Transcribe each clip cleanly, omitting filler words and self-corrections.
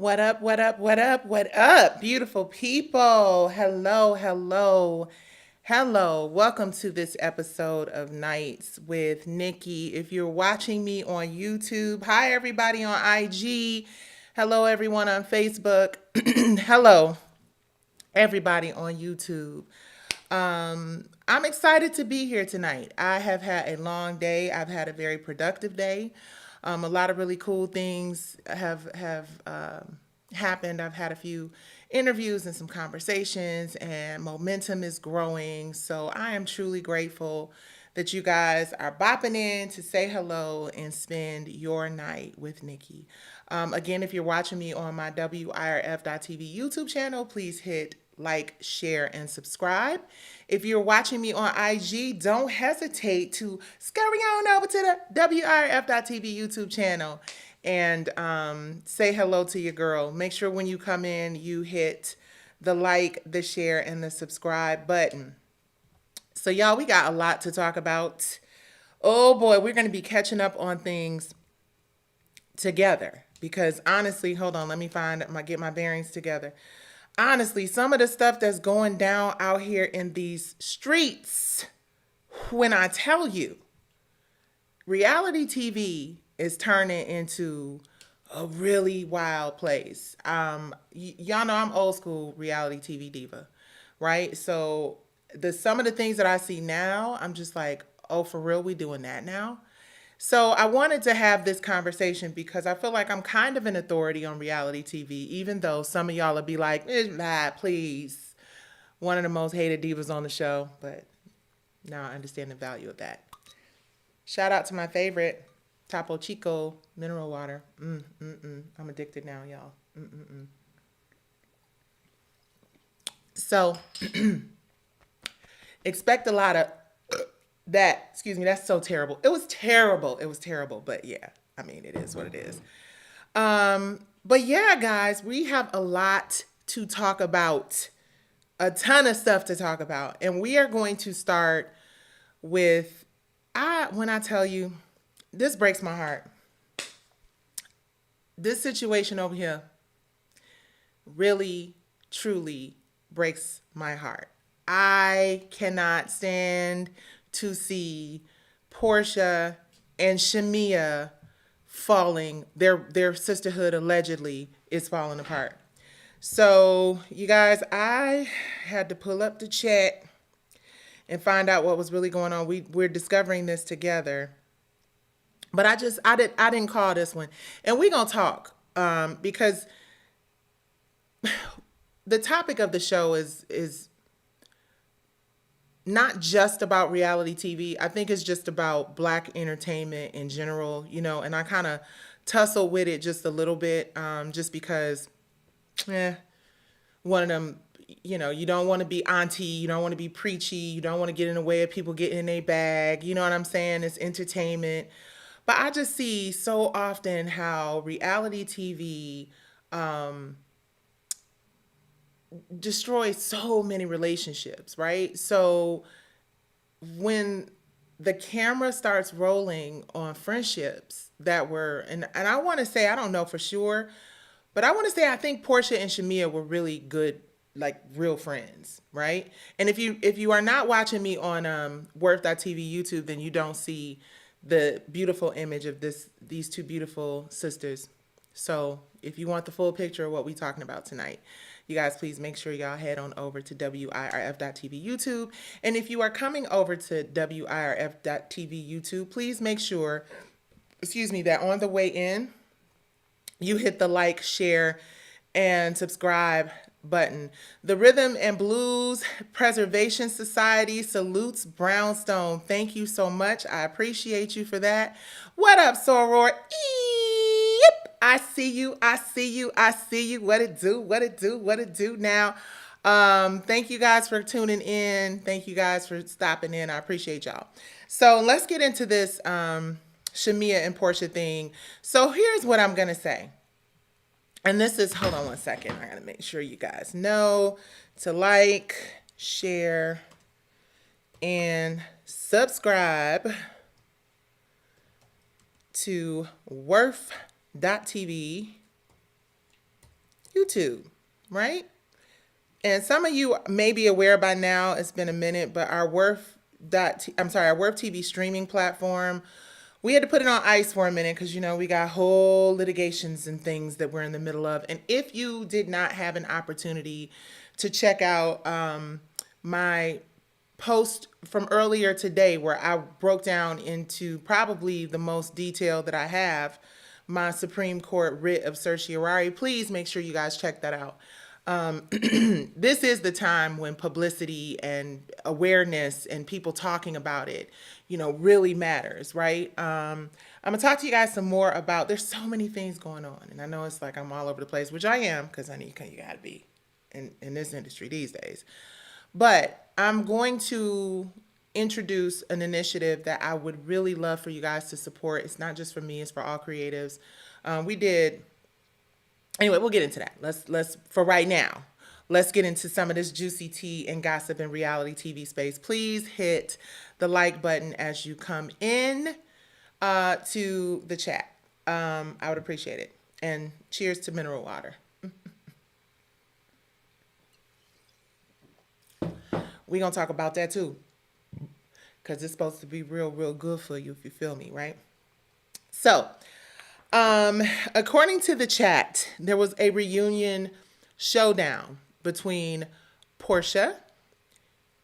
What up? What up? What up? What up? Beautiful people. Hello, hello, hello. Welcome to this episode of Nights with Nicci. If you're watching me on YouTube, hi everybody on IG. Hello everyone on Facebook. Hello everybody on YouTube. I'm excited to be here tonight. I have had a long day. I've had a very productive day. A lot of really cool things have happened. I've had a few interviews and some conversations, and momentum is growing. So I am truly grateful that you guys are bopping in to say hello and spend your night with Nicci. Again, if you're watching me on my WIRF.TV YouTube channel, please hit like, share, and subscribe. If you're watching me on IG, don't hesitate to scurry on over to the WIRF.TV YouTube channel and say hello to your girl. Make sure when you come in, you hit the like, the share, and the subscribe button. So, y'all, we got a lot to talk about. Oh boy, we're going to be catching up on things together because honestly, hold on, let me get my bearings together. Honestly, some of the stuff that's going down out here in these streets, when I tell you, reality TV is turning into a really wild place. Y'all know I'm old school reality TV diva, right? So some of the things that I see now, I'm just like, oh, for real, we doing that now? So I wanted to have this conversation because I feel like I'm kind of an authority on reality TV, even though some of y'all will be like, please, one of the most hated divas on the show. But now I understand the value of that. Shout out to my favorite, Topo Chico mineral water. I'm addicted now, y'all. So expect a lot of that. Excuse me, that's so terrible. It was terrible. It was terrible. But yeah, I mean, it is what it is. But yeah, guys, we have a lot to talk about, a ton of stuff to talk about. And we are going to start with, when I tell you, this breaks my heart. This situation over here really, truly breaks my heart. I cannot stand to see Porsha and Shamia falling. Their sisterhood allegedly is falling apart. So, you guys, I had to pull up the chat and find out what was really going on. We're discovering this together. But I didn't call this one. And we're going to talk because the topic of the show is not just about reality TV. I think it's just about Black entertainment in general, and I kind of tussle with it just a little bit, just because, one of them, you don't want to be auntie, you don't want to be preachy, you don't want to get in the way of people getting in their bag, you know what I'm saying? It's entertainment. But I just see so often how reality TV destroys so many relationships, right? So when the camera starts rolling on friendships that were, and I want to say, I don't know for sure, but I want to say I think Porsha and Shamia were really good, like real friends, right? And if you are not watching me on Worth.tv YouTube, then you don't see the beautiful image of these two beautiful sisters. So if you want the full picture of what we're talking about tonight, you guys, please make sure y'all head on over to WIRF.TV YouTube. And if you are coming over to WIRF.TV YouTube, please make sure, that on the way in, you hit the like, share, and subscribe button. The Rhythm and Blues Preservation Society salutes Brownstone. Thank you so much. I appreciate you for that. What up, Soror? Yep. I see you. I see you. I see you. What it do? What it do? What it do now? Thank you guys for tuning in. Thank you guys for stopping in. I appreciate y'all. So let's get into this Shamia and Porsha thing. So here's what I'm going to say. And this is, hold on one second. I got to make sure you guys know to like, share, and subscribe to Worth.tv YouTube, right? And some of you may be aware by now, it's been a minute, but our Worth TV streaming platform, we had to put it on ice for a minute because, we got whole litigations and things that we're in the middle of. And if you did not have an opportunity to check out my post from earlier today, where I broke down into probably the most detail that I have, my Supreme Court writ of certiorari, please make sure you guys check that out. This is the time when publicity and awareness and people talking about it, really matters, right? I'm gonna talk to you guys some more about. There's so many things going on, and I know it's like I'm all over the place, which I am, because you gotta be in this industry these days. But I'm going to introduce an initiative that I would really love for you guys to support. It's not just for me; it's for all creatives. Anyway, we'll get into that. Let's for right now, let's get into some of this juicy tea and gossip in reality TV space. Please hit the like button as you come in to the chat. I would appreciate it. And cheers to mineral water. We're going to talk about that too, because it's supposed to be real, real good for you, if you feel me, right? So, according to the chat, there was a reunion showdown between Porsha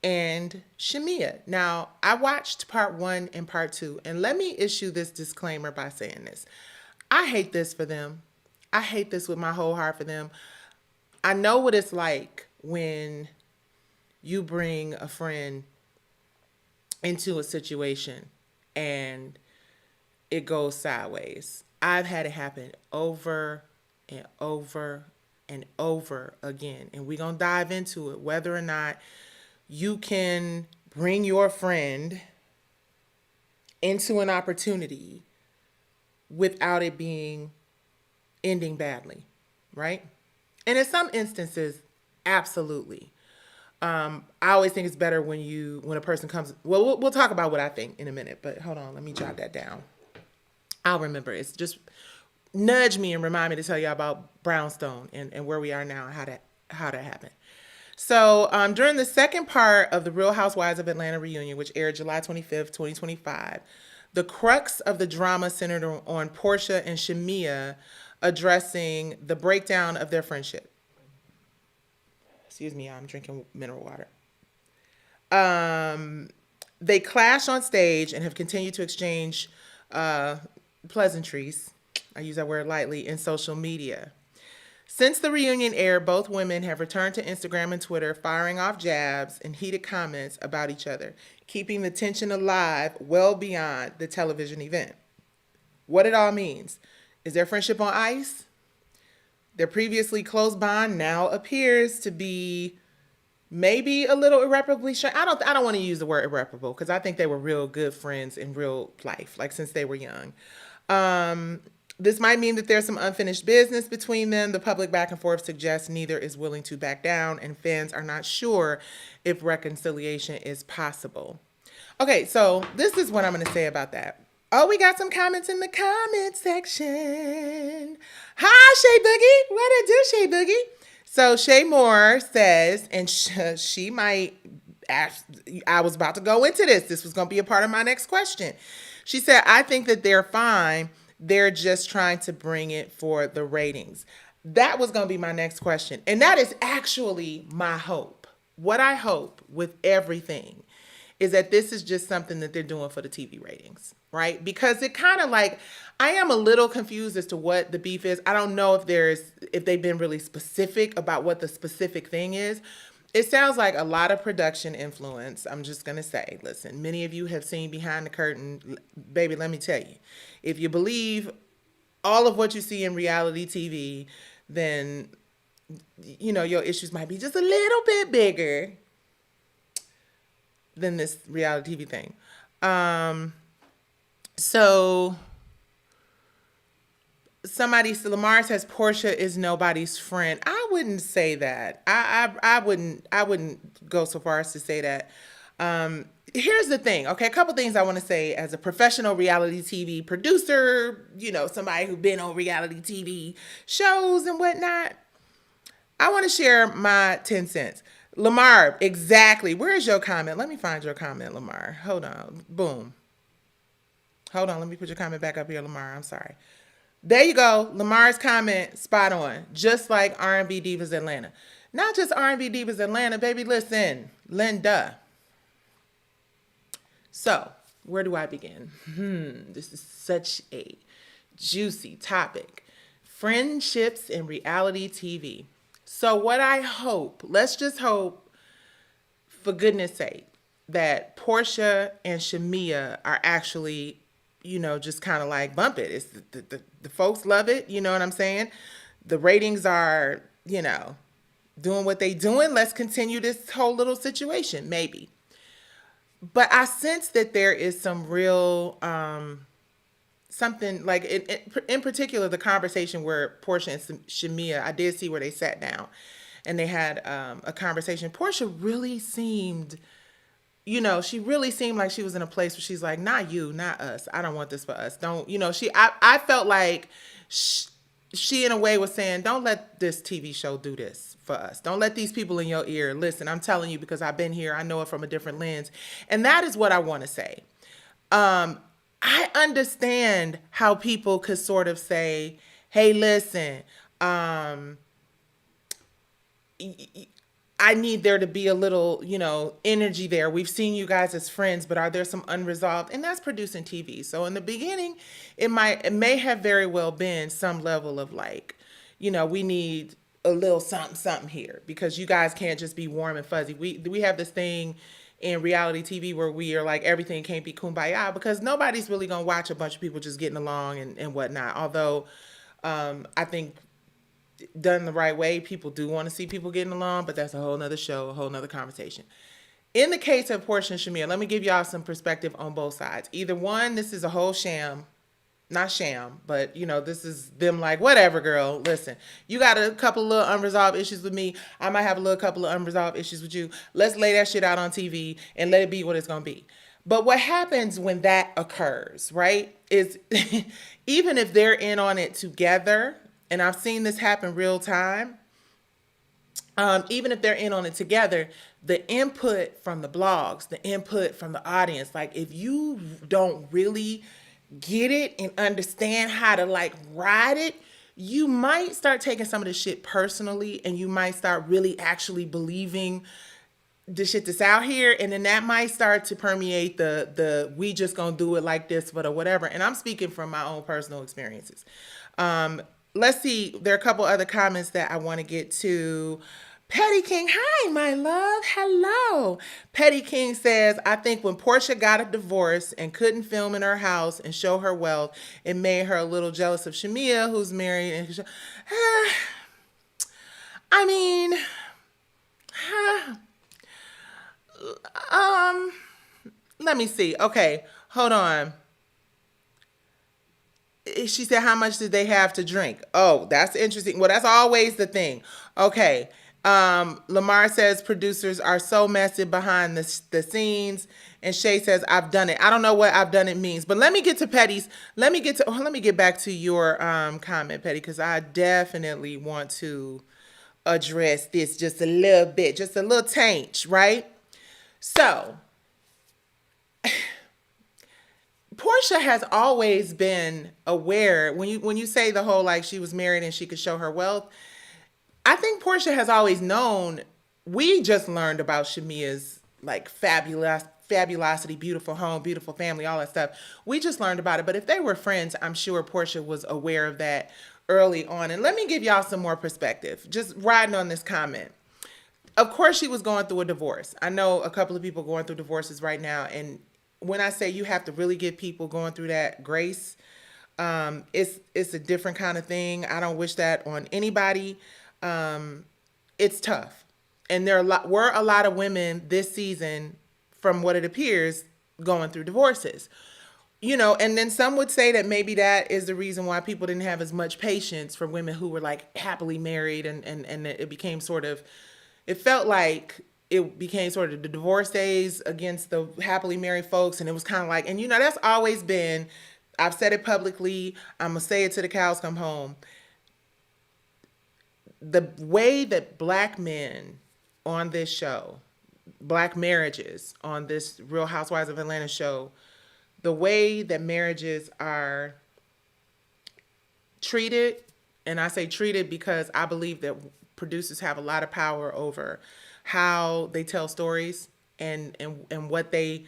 and Shamia. Now, I watched part 1 and part 2, and let me issue this disclaimer by saying this. I hate this for them. I hate this with my whole heart for them. I know what it's like when you bring a friend into a situation and it goes sideways. I've had it happen over and over and over again. And we're going to dive into it, whether or not you can bring your friend into an opportunity without it ending badly, right? And in some instances, absolutely. I always think it's better when a person comes. Well, we'll talk about what I think in a minute, but hold on, let me jot that down. I'll remember. It's just nudge me and remind me to tell you about Brownstone and where we are now, and how that happened. So during the second part of the Real Housewives of Atlanta reunion, which aired July 25th, 2025, the crux of the drama centered on Porsha and Shamia addressing the breakdown of their friendship. Excuse me, I'm drinking mineral water. They clash on stage and have continued to exchange pleasantries, I use that word lightly, in social media. Since the reunion aired, both women have returned to Instagram and Twitter, firing off jabs and heated comments about each other, keeping the tension alive well beyond the television event. What it all means is their friendship on ice. Their previously close bond now appears to be maybe a little irreparably sure. I don't want to use the word irreparable, because I think they were real good friends in real life, like since they were young. This might mean that there's some unfinished business between them. The public back and forth suggests neither is willing to back down, and fans are not sure if reconciliation is possible. Okay, so this is what I'm going to say about that. Oh, we got some comments in the comment section. Hi, Shay Boogie. What it do, Shay Boogie? So Shay Moore says, and she might ask, I was about to go into this. This was going to be a part of my next question. She said, I think that they're fine. They're just trying to bring it for the ratings. That was going to be my next question. And that is actually my hope. What I hope with everything is that this is just something that they're doing for the TV ratings, right? Because it kind of like, I am a little confused as to what the beef is. I don't know if they've been really specific about what the specific thing is. It sounds like a lot of production influence. I'm just going to say, listen, many of you have seen behind the curtain. Baby, let me tell you, if you believe all of what you see in reality TV, then, your issues might be just a little bit bigger than this reality TV thing. So somebody, Lamar says Porsha is nobody's friend. I wouldn't say that. I wouldn't go so far as to say that. Here's the thing. Okay, a couple things I want to say as a professional reality TV producer, somebody who's been on reality TV shows and whatnot. I want to share my 10 cents. Lamar, exactly. Where's your comment? Let me find your comment, Lamar. Hold on. Boom. Hold on. Let me put your comment back up here, Lamar. I'm sorry. There you go. Lamar's comment, spot on. Just like R&B Divas Atlanta. Not just R&B Divas Atlanta, baby. Listen, Linda. So, where do I begin? This is such a juicy topic. Friendships in reality TV. So, what I hope, let's just hope, for goodness sake, that Porsha and Shamia are actually, just kind of like bump it. It's the folks love it. You know what I'm saying? The ratings are, doing what they doing. Let's continue this whole little situation, maybe. But I sense that there is some real something like in particular the conversation where Porsha and Shamia, I did see where they sat down and they had a conversation. Porsha really seemed, she really seemed like she was in a place where she's like, not you, not us. I don't want this for us. Don't, I felt like she in a way was saying, don't let this TV show do this for us. Don't let these people in your ear. Listen, I'm telling you because I've been here. I know it from a different lens. And that is what I want to say. I understand how people could sort of say, hey, listen, I need there to be a little, energy there. We've seen you guys as friends, but are there some unresolved? And that's producing TV. So in the beginning, it may have very well been some level of like, we need a little something, something here because you guys can't just be warm and fuzzy. We have this thing in reality TV where we are like, everything can't be kumbaya because nobody's really going to watch a bunch of people just getting along and whatnot. Although I think done the right way, people do want to see people getting along, but that's a whole nother show, a whole nother conversation. In the case of Porsha and Shamia, let me give y'all some perspective on both sides. Either one, this is a whole sham, not sham, but this is them like, whatever, girl, listen, you got a couple of little unresolved issues with me. I might have a little couple of unresolved issues with you. Let's lay that shit out on TV and let it be what it's going to be. But what happens when that occurs, right, is even if they're in on it together, and I've seen this happen real time, even if they're in on it together, the input from the blogs, the input from the audience, like if you don't really get it and understand how to like ride it, you might start taking some of this shit personally and you might start really actually believing the shit that's out here, and then that might start to permeate the we just gonna do it like this, but or whatever. And I'm speaking from my own personal experiences. Let's see. There are a couple other comments that I want to get to. Petty King, hi, my love. Hello. Petty King says, I think when Porsha got a divorce and couldn't film in her house and show her wealth, it made her a little jealous of Shamia, who's married. And I mean, let me see. Okay, hold on. She said, how much did they have to drink? Oh, that's interesting. Well, that's always the thing. Okay. Lamar says producers are so messy behind the scenes. And Shay says, I've done it. I don't know what I've done it means. But let me get to Petty's. Let me get back to your comment, Petty, because I definitely want to address this just a little bit, just a little taint, right? So Porsha has always been aware when you say the whole like she was married and she could show her wealth. I think Porsha has always known. We just learned about Shamia's like fabulosity, beautiful home, beautiful family, all that stuff. We just learned about it. But if they were friends, I'm sure Porsha was aware of that early on. And let me give y'all some more perspective. Just riding on this comment. Of course, she was going through a divorce. I know a couple of people going through divorces right now, and when I say you have to really give people going through that grace, it's a different kind of thing. I don't wish that on anybody. It's tough. And were a lot of women this season, from what it appears, going through divorces. And then some would say that maybe that is the reason why people didn't have as much patience for women who were like happily married and it became sort of, it felt like it became sort of the divorce days against the happily married folks. And it was kind of like, and that's always been, I've said it publicly, I'm going to say it till the cows come home. the way that black men on this show, black marriages on this Real Housewives of Atlanta show, the way that marriages are treated, and I say treated because I believe that producers have a lot of power over how they tell stories and what they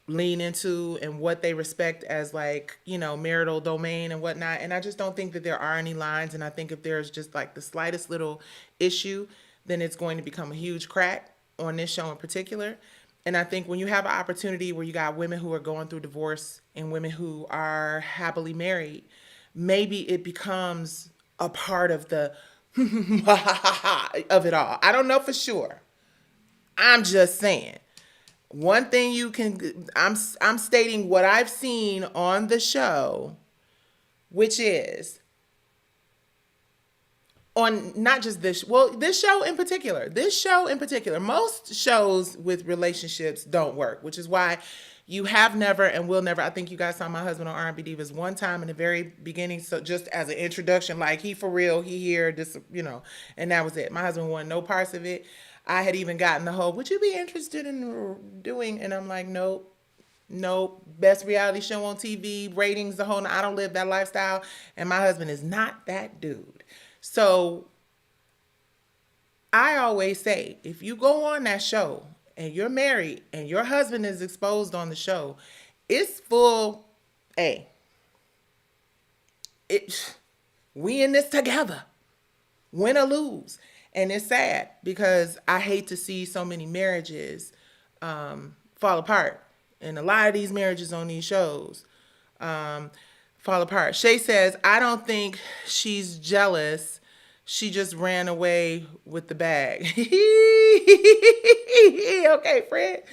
lean into and what they respect as, like, marital domain and whatnot. And I just don't think that there are any lines. And I think if there's just like the slightest little issue, then it's going to become a huge crack on this show in particular. And I think when you have an opportunity where you got women who are going through divorce and women who are happily married, maybe it becomes a part of the of it all. I don't know for sure. I'm just saying. One thing you can, I'm stating what I've seen on the show, which is on not just this, well, this show in particular, most shows with relationships don't work, which is why you have never and will never. I think you guys saw my husband on R&B Divas one time in the very beginning. So just as an introduction, like, he for real, he here, this, and that was it. My husband wanted no parts of it. I had even gotten the whole, would you be interested in doing? And I'm like, nope. Best reality show on TV, ratings, the whole, I don't live that lifestyle. And my husband is not that dude. So I always say, if you go on that show and you're married and your husband is exposed on the show, it's full, hey, we in this together, win or lose. And it's sad because I hate to see so many marriages fall apart. And a lot of these marriages on these shows fall apart. Shay says, I don't think she's jealous. She just ran away with the bag. Okay, Fred.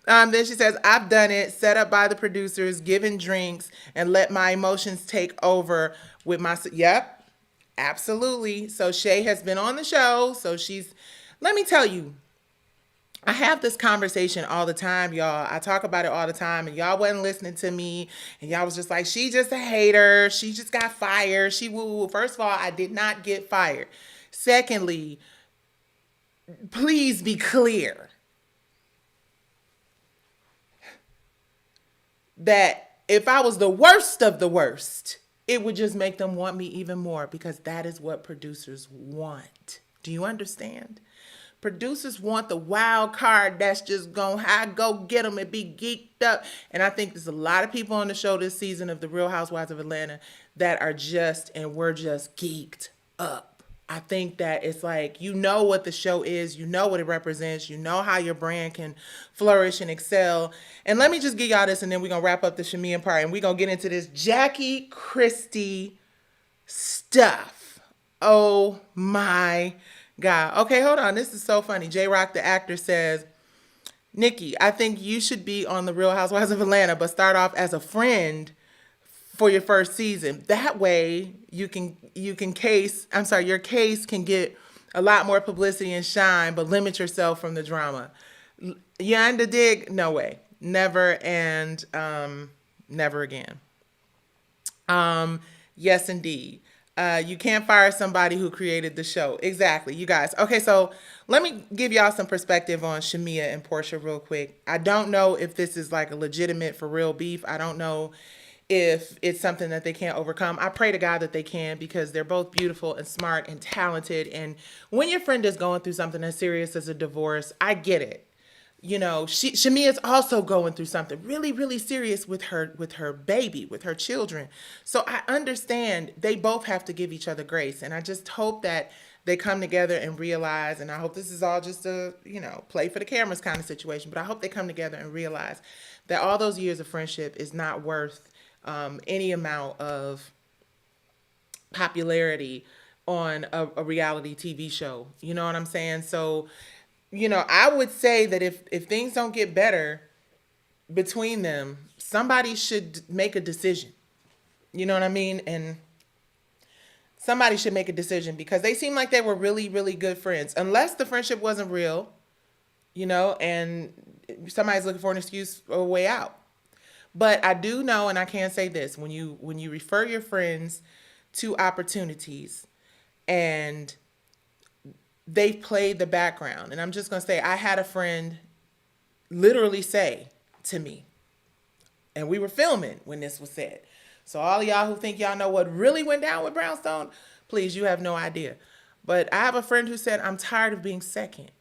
Then she says, I've done it, set up by the producers, given drinks, and let my emotions take over with my... Yep. Absolutely. So Shay has been on the show. So let me tell you, I have this conversation all the time, y'all. I talk about it all the time, and y'all wasn't listening to me, and y'all was just like, she just a hater. She just got fired. She woo. First of all, I did not get fired. Secondly, please be clear that if I was the worst of the worst, it would just make them want me even more, because that is what producers want. Do you understand? Producers want the wild card that's just going to go get them and be geeked up. And I think there's a lot of people on the show this season of The Real Housewives of Atlanta that are we're just geeked up. I think that it's like, what the show is, what it represents, how your brand can flourish and excel. And let me just give y'all this, and then we're going to wrap up the Shamea part, and we're going to get into this Jackie Christie stuff. Oh my God. Okay, hold on. This is so funny. J-Rock, the actor, says, Nicci, I think you should be on The Real Housewives of Atlanta, but start off as a friend for your first season. That way your case can get a lot more publicity and shine, but limit yourself from the drama. You under dig? No way. Never, and never again. Yes, indeed. You can't fire somebody who created the show. Exactly, you guys. Okay, so let me give y'all some perspective on Shamea and Porsha real quick. I don't know if this is like a legitimate, for real beef. I don't know if it's something that they can't overcome. I pray to God that they can, because they're both beautiful and smart and talented. And when your friend is going through something as serious as a divorce, I get it. Shamea's also going through something really, really serious with her baby, with her children. So I understand they both have to give each other grace. And I just hope that they come together and realize, and I hope this is all just a, play for the cameras kind of situation, but I hope they come together and realize that all those years of friendship is not worth any amount of popularity on a reality TV show. You know what I'm saying? So, I would say that if things don't get better between them, somebody should make a decision. You know what I mean? And somebody should make a decision, because they seem like they were really, really good friends. Unless the friendship wasn't real, and somebody's looking for an excuse or a way out. But I do know, and I can say this, when you refer your friends to opportunities and they've played the background. And I'm just going to say, I had a friend literally say to me, and we were filming when this was said. So all of y'all who think y'all know what really went down with Brownstone, please, you have no idea. But I have a friend who said, I'm tired of being second.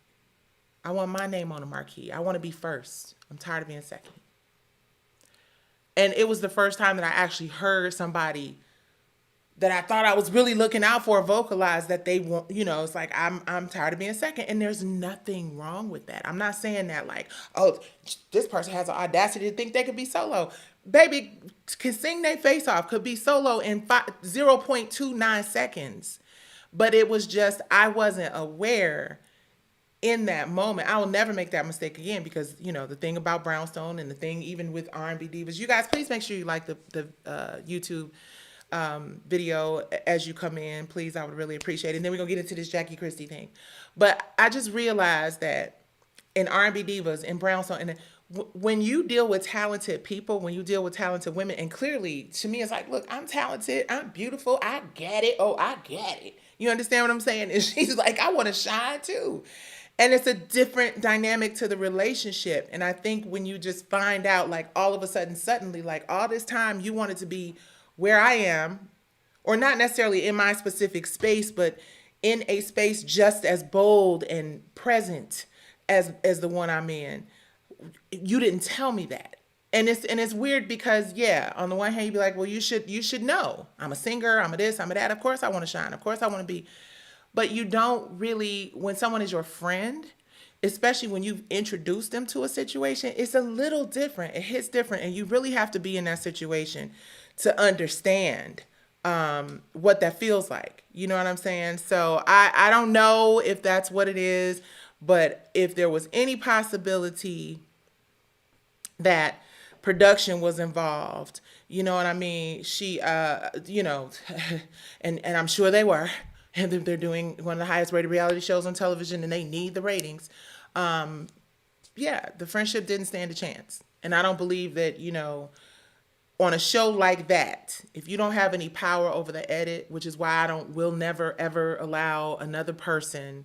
I want my name on the marquee. I want to be first. I'm tired of being second. And it was the first time that I actually heard somebody that I thought I was really looking out for vocalize that they want, it's like, I'm tired of being second. And there's nothing wrong with that. I'm not saying that like, oh, this person has the audacity to think they could be solo. Baby can sing their face off, could be solo in 0.29 seconds. But it was just, I wasn't aware in that moment. I will never make that mistake again because, the thing about Brownstone and the thing even with R&B Divas, you guys, please make sure you like the YouTube video as you come in. Please, I would really appreciate it. And then we're going to get into this Jackie Christie thing. But I just realized that in R&B Divas, in Brownstone, and when you deal with talented people, when you deal with talented women, and clearly Shamia's like, look, I'm talented, I'm beautiful, I get it. Oh, I get it. You understand what I'm saying? And she's like, I want to shine too. And it's a different dynamic to the relationship. And I think when you just find out, like all of a sudden, suddenly, like all this time you wanted to be where I am, or not necessarily in my specific space, but in a space just as bold and present as the one I'm in. You didn't tell me that. And it's weird because, yeah, on the one hand, you'd be like, well, you should know. I'm a singer, I'm a this, I'm a that. Of course I want to shine. Of course I want to be. But you don't really, when someone is your friend, especially when you've introduced them to a situation, it's a little different. It hits different. And you really have to be in that situation to understand what that feels like. You know what I'm saying? So I don't know if that's what it is, but if there was any possibility that production was involved, you know what I mean? She, and I'm sure they were. And they're doing one of the highest rated reality shows on television and they need the ratings. Yeah, the friendship didn't stand a chance. And I don't believe that, on a show like that, if you don't have any power over the edit, which is why will never ever allow another person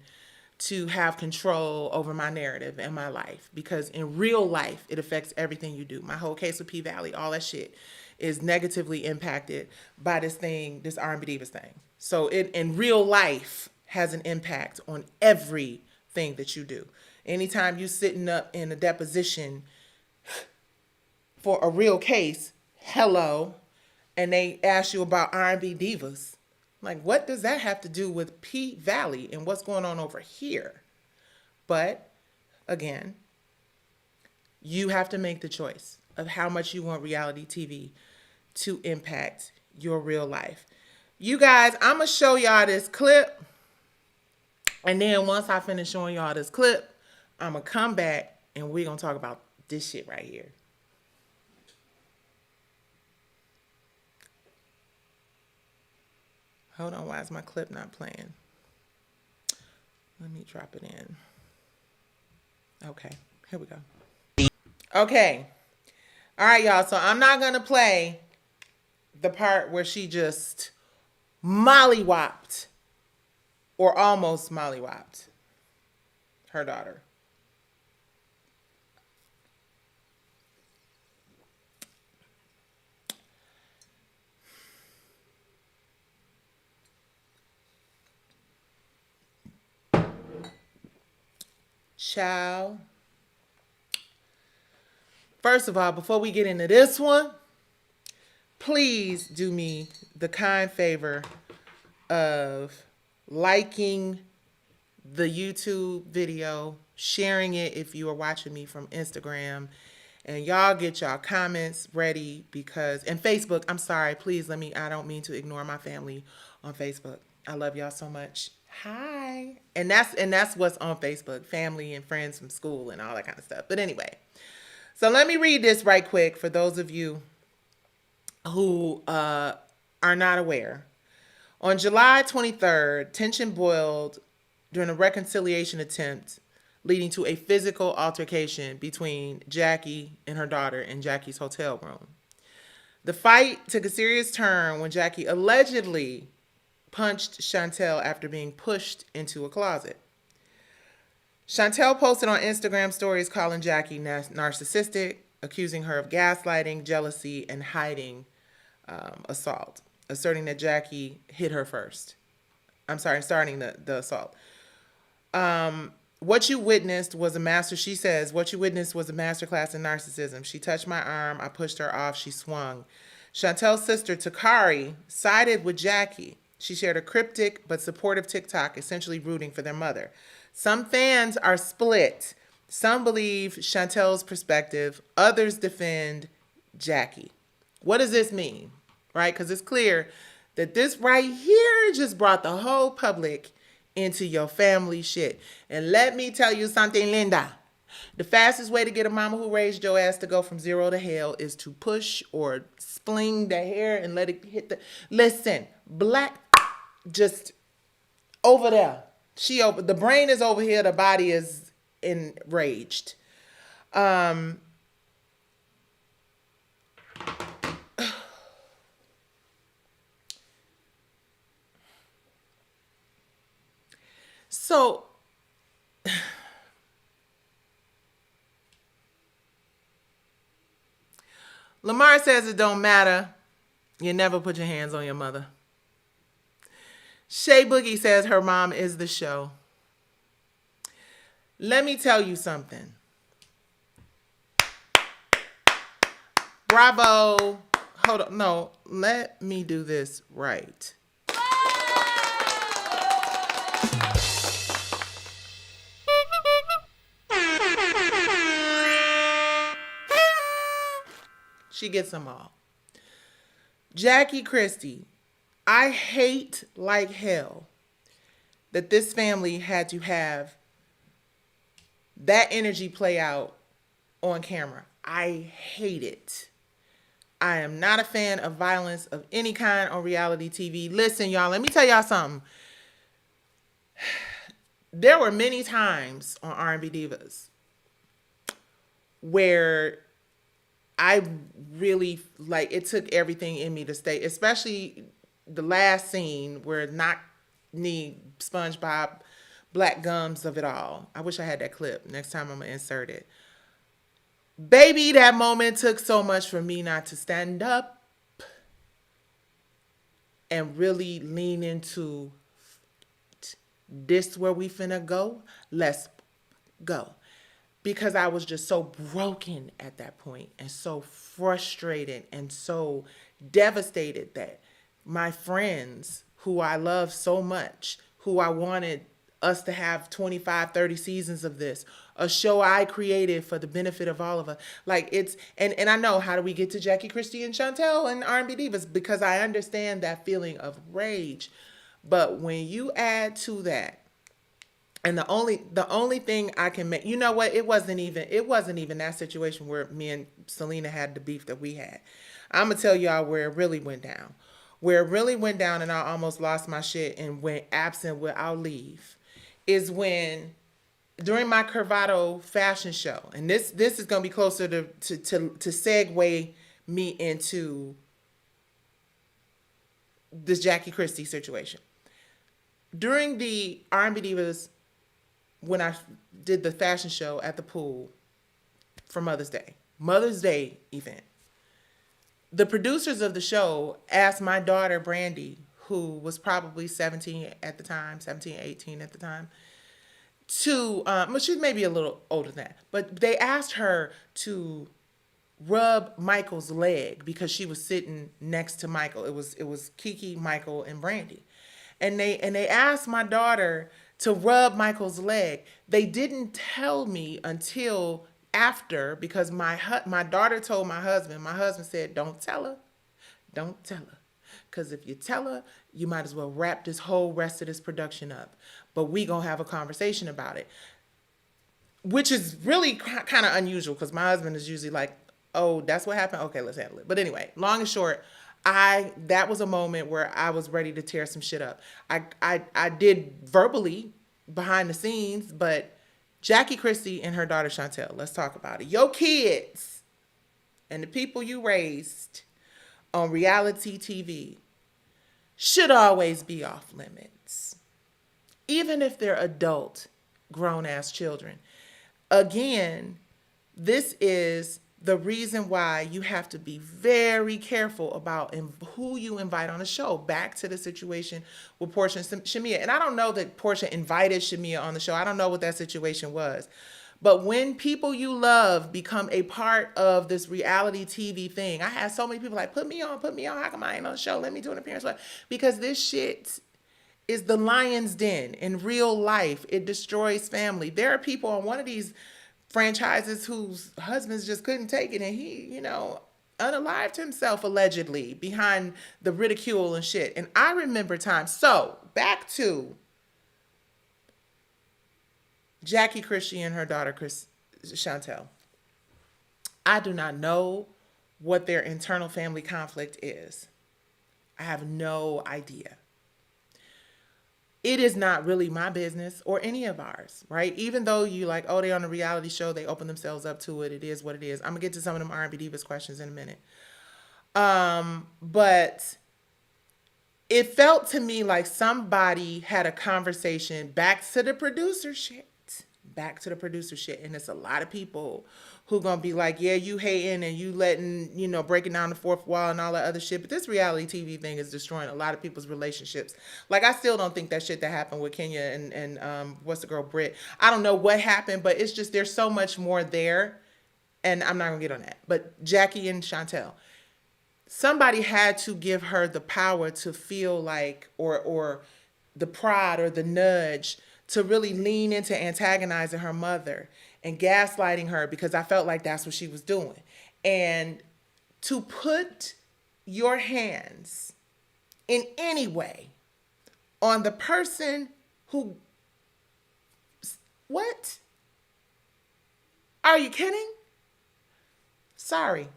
to have control over my narrative and my life, because in real life, it affects everything you do. My whole case with P Valley, all that shit is negatively impacted by this R&B Divas thing. So it in real life has an impact on everything that you do. Anytime you sitting up in a deposition for a real case, hello, and they ask you about R&B Divas, like, what does that have to do with P Valley and what's going on over here? But again, you have to make the choice of how much you want reality TV to impact your real life. You guys, I'm going to show y'all this clip. And then once I finish showing y'all this clip, I'm going to come back and we're going to talk about this shit right here. Hold on, why is my clip not playing? Let me drop it in. Okay, here we go. Okay. All right, y'all. So I'm not going to play the part where she just mollywopped or almost mollywopped her daughter. Child. First of all, before we get into this one, please do me the kind favor of liking the YouTube video, sharing it if you are watching me from Instagram, and y'all get y'all comments ready because, and Facebook, I'm sorry, please I don't mean to ignore my family on Facebook. I love y'all so much. Hi. And that's what's on Facebook, family and friends from school and all that kind of stuff. But anyway, so let me read this right quick for those of you who are not aware. On July 23rd, tension boiled during a reconciliation attempt leading to a physical altercation between Jackie and her daughter in Jackie's hotel room. The fight took a serious turn when Jackie allegedly punched Chantel after being pushed into a closet. Chantel posted on Instagram stories calling Jackie narcissistic, accusing her of gaslighting, jealousy, and hiding assault, asserting that Jackie hit her first. I'm sorry, starting the assault. What you witnessed was a master, she says, what you witnessed was a masterclass in narcissism. She touched my arm. I pushed her off. She swung. Chantel's sister, Takari, sided with Jackie. She shared a cryptic but supportive TikTok, essentially rooting for their mother. Some fans are split. Some believe Chantel's perspective. Others defend Jackie. What does this mean? Right? Because it's clear that this right here just brought the whole public into your family shit. And let me tell you something, Linda. The fastest way to get a mama who raised your ass to go from zero to hell is to push or spling the hair and let it hit the... Listen, black just over there. The brain is over here, the body is enraged. So Lamar says it don't matter. You never put your hands on your mother. Shay Boogie says her mom is the show. Let me tell you something. Bravo. Hold on. No, let me do this right. She gets them all. Jackie Christie, I hate like hell that this family had to have that energy play out on camera. I hate it. I am not a fan of violence of any kind on reality TV. Listen, y'all, let me tell y'all something. There were many times on R&B Divas where I really, like, it took everything in me to stay, especially the last scene where Knock Knee, SpongeBob, Black Gums of it all. I wish I had that clip. Next time I'm going to insert it. Baby, that moment took so much for me not to stand up and really lean into this where we finna go. Let's go. Because I was just so broken at that point and so frustrated and so devastated that my friends who I love so much, who I wanted us to have 25, 30 seasons of this, a show I created for the benefit of all of us. Like it's, and I know, how do we get to Jackie Christie and Chantel and R&B Divas? Because I understand that feeling of rage. But when you add to that, and the only thing I can make, you know what? It wasn't even that situation where me and Selena had the beef that we had. I'm gonna tell y'all where it really went down. Where it really went down and I almost lost my shit and went absent without leave is when during my Curvato fashion show, and this is gonna be closer to segue me into this Jackie Christie situation. During the R&B Divas, when I did the fashion show at the pool for Mother's Day event, the producers of the show asked my daughter, Brandy, who was probably 17 at the time, 17, 18 at the time, to, well, she's maybe a little older than that, but they asked her to rub Michael's leg because she was sitting next to Michael. It was Kiki, Michael, and Brandy. And they asked my daughter to rub Michael's leg. They didn't tell me until after, because my daughter told my husband said, don't tell her. Because if you tell her, you might as well wrap this whole rest of this production up. But we gonna have a conversation about it. Which is really kind of unusual because my husband is usually like, oh, that's what happened? Okay, let's handle it. But anyway, long and short, that was a moment where I was ready to tear some shit up. I did verbally behind the scenes, but Jackie Christie and her daughter Chantel, let's talk about it. Your kids and the people you raised on reality TV should always be off limits. Even if they're adult grown ass children. Again, this is the reason why you have to be very careful about who you invite on the show. Back to the situation with Porsha and Shamia. And I don't know that Porsha invited Shamia on the show. I don't know what that situation was. But when people you love become a part of this reality TV thing, I had so many people like, put me on. How come I ain't on the show? Let me do an appearance. Because this shit is the lion's den in real life. It destroys family. There are people on one of these franchises whose husbands just couldn't take it, and he, unalived himself allegedly behind the ridicule and shit. And I remember times. So back to Jackie Christie and her daughter Chantel. I do not know what their internal family conflict is. I have no idea. It is not really my business or any of ours, right? Even though you like, oh, they on a reality show, they open themselves up to it. It is what it is. I'm gonna get to some of them R&B Divas questions in a minute. But it felt to me like somebody had a conversation back to the producer shit. And it's a lot of people who gonna be like, yeah, you hating and you letting, breaking down the fourth wall and all that other shit. But this reality TV thing is destroying a lot of people's relationships. Like, I still don't think that shit that happened with Kenya and what's the girl, Britt. I don't know what happened, but it's just, there's so much more there. And I'm not gonna get on that. But Jackie and Chantel, somebody had to give her the power to feel like, or the prod or the nudge to really lean into antagonizing her mother and gaslighting her, because I felt like that's what she was doing. And to put your hands in any way on the person who, what? Are you kidding? Sorry.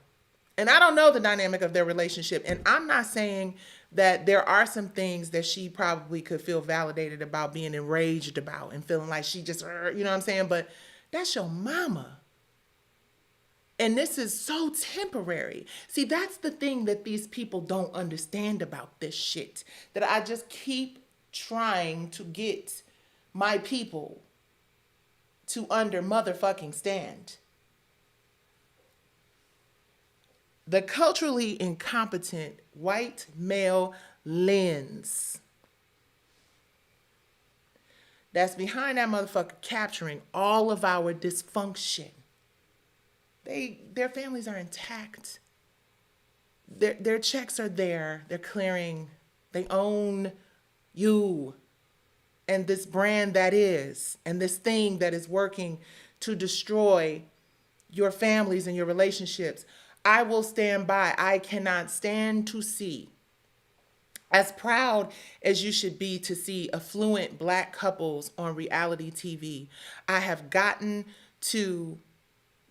And I don't know the dynamic of their relationship. And I'm not saying that there are some things that she probably could feel validated about, being enraged about, and feeling like she just, you know what I'm saying? But that's your mama. And this is so temporary. See, that's the thing that these people don't understand about this shit, that I just keep trying to get my people to under motherfucking stand. The culturally incompetent white male lens that's behind that motherfucker capturing all of our dysfunction. Their families are intact. Their checks are there. They're clearing. They own you and this brand that is, and this thing that is working to destroy your families and your relationships. I will stand by. I cannot stand to see, as proud as you should be to see affluent black couples on reality TV. I have gotten to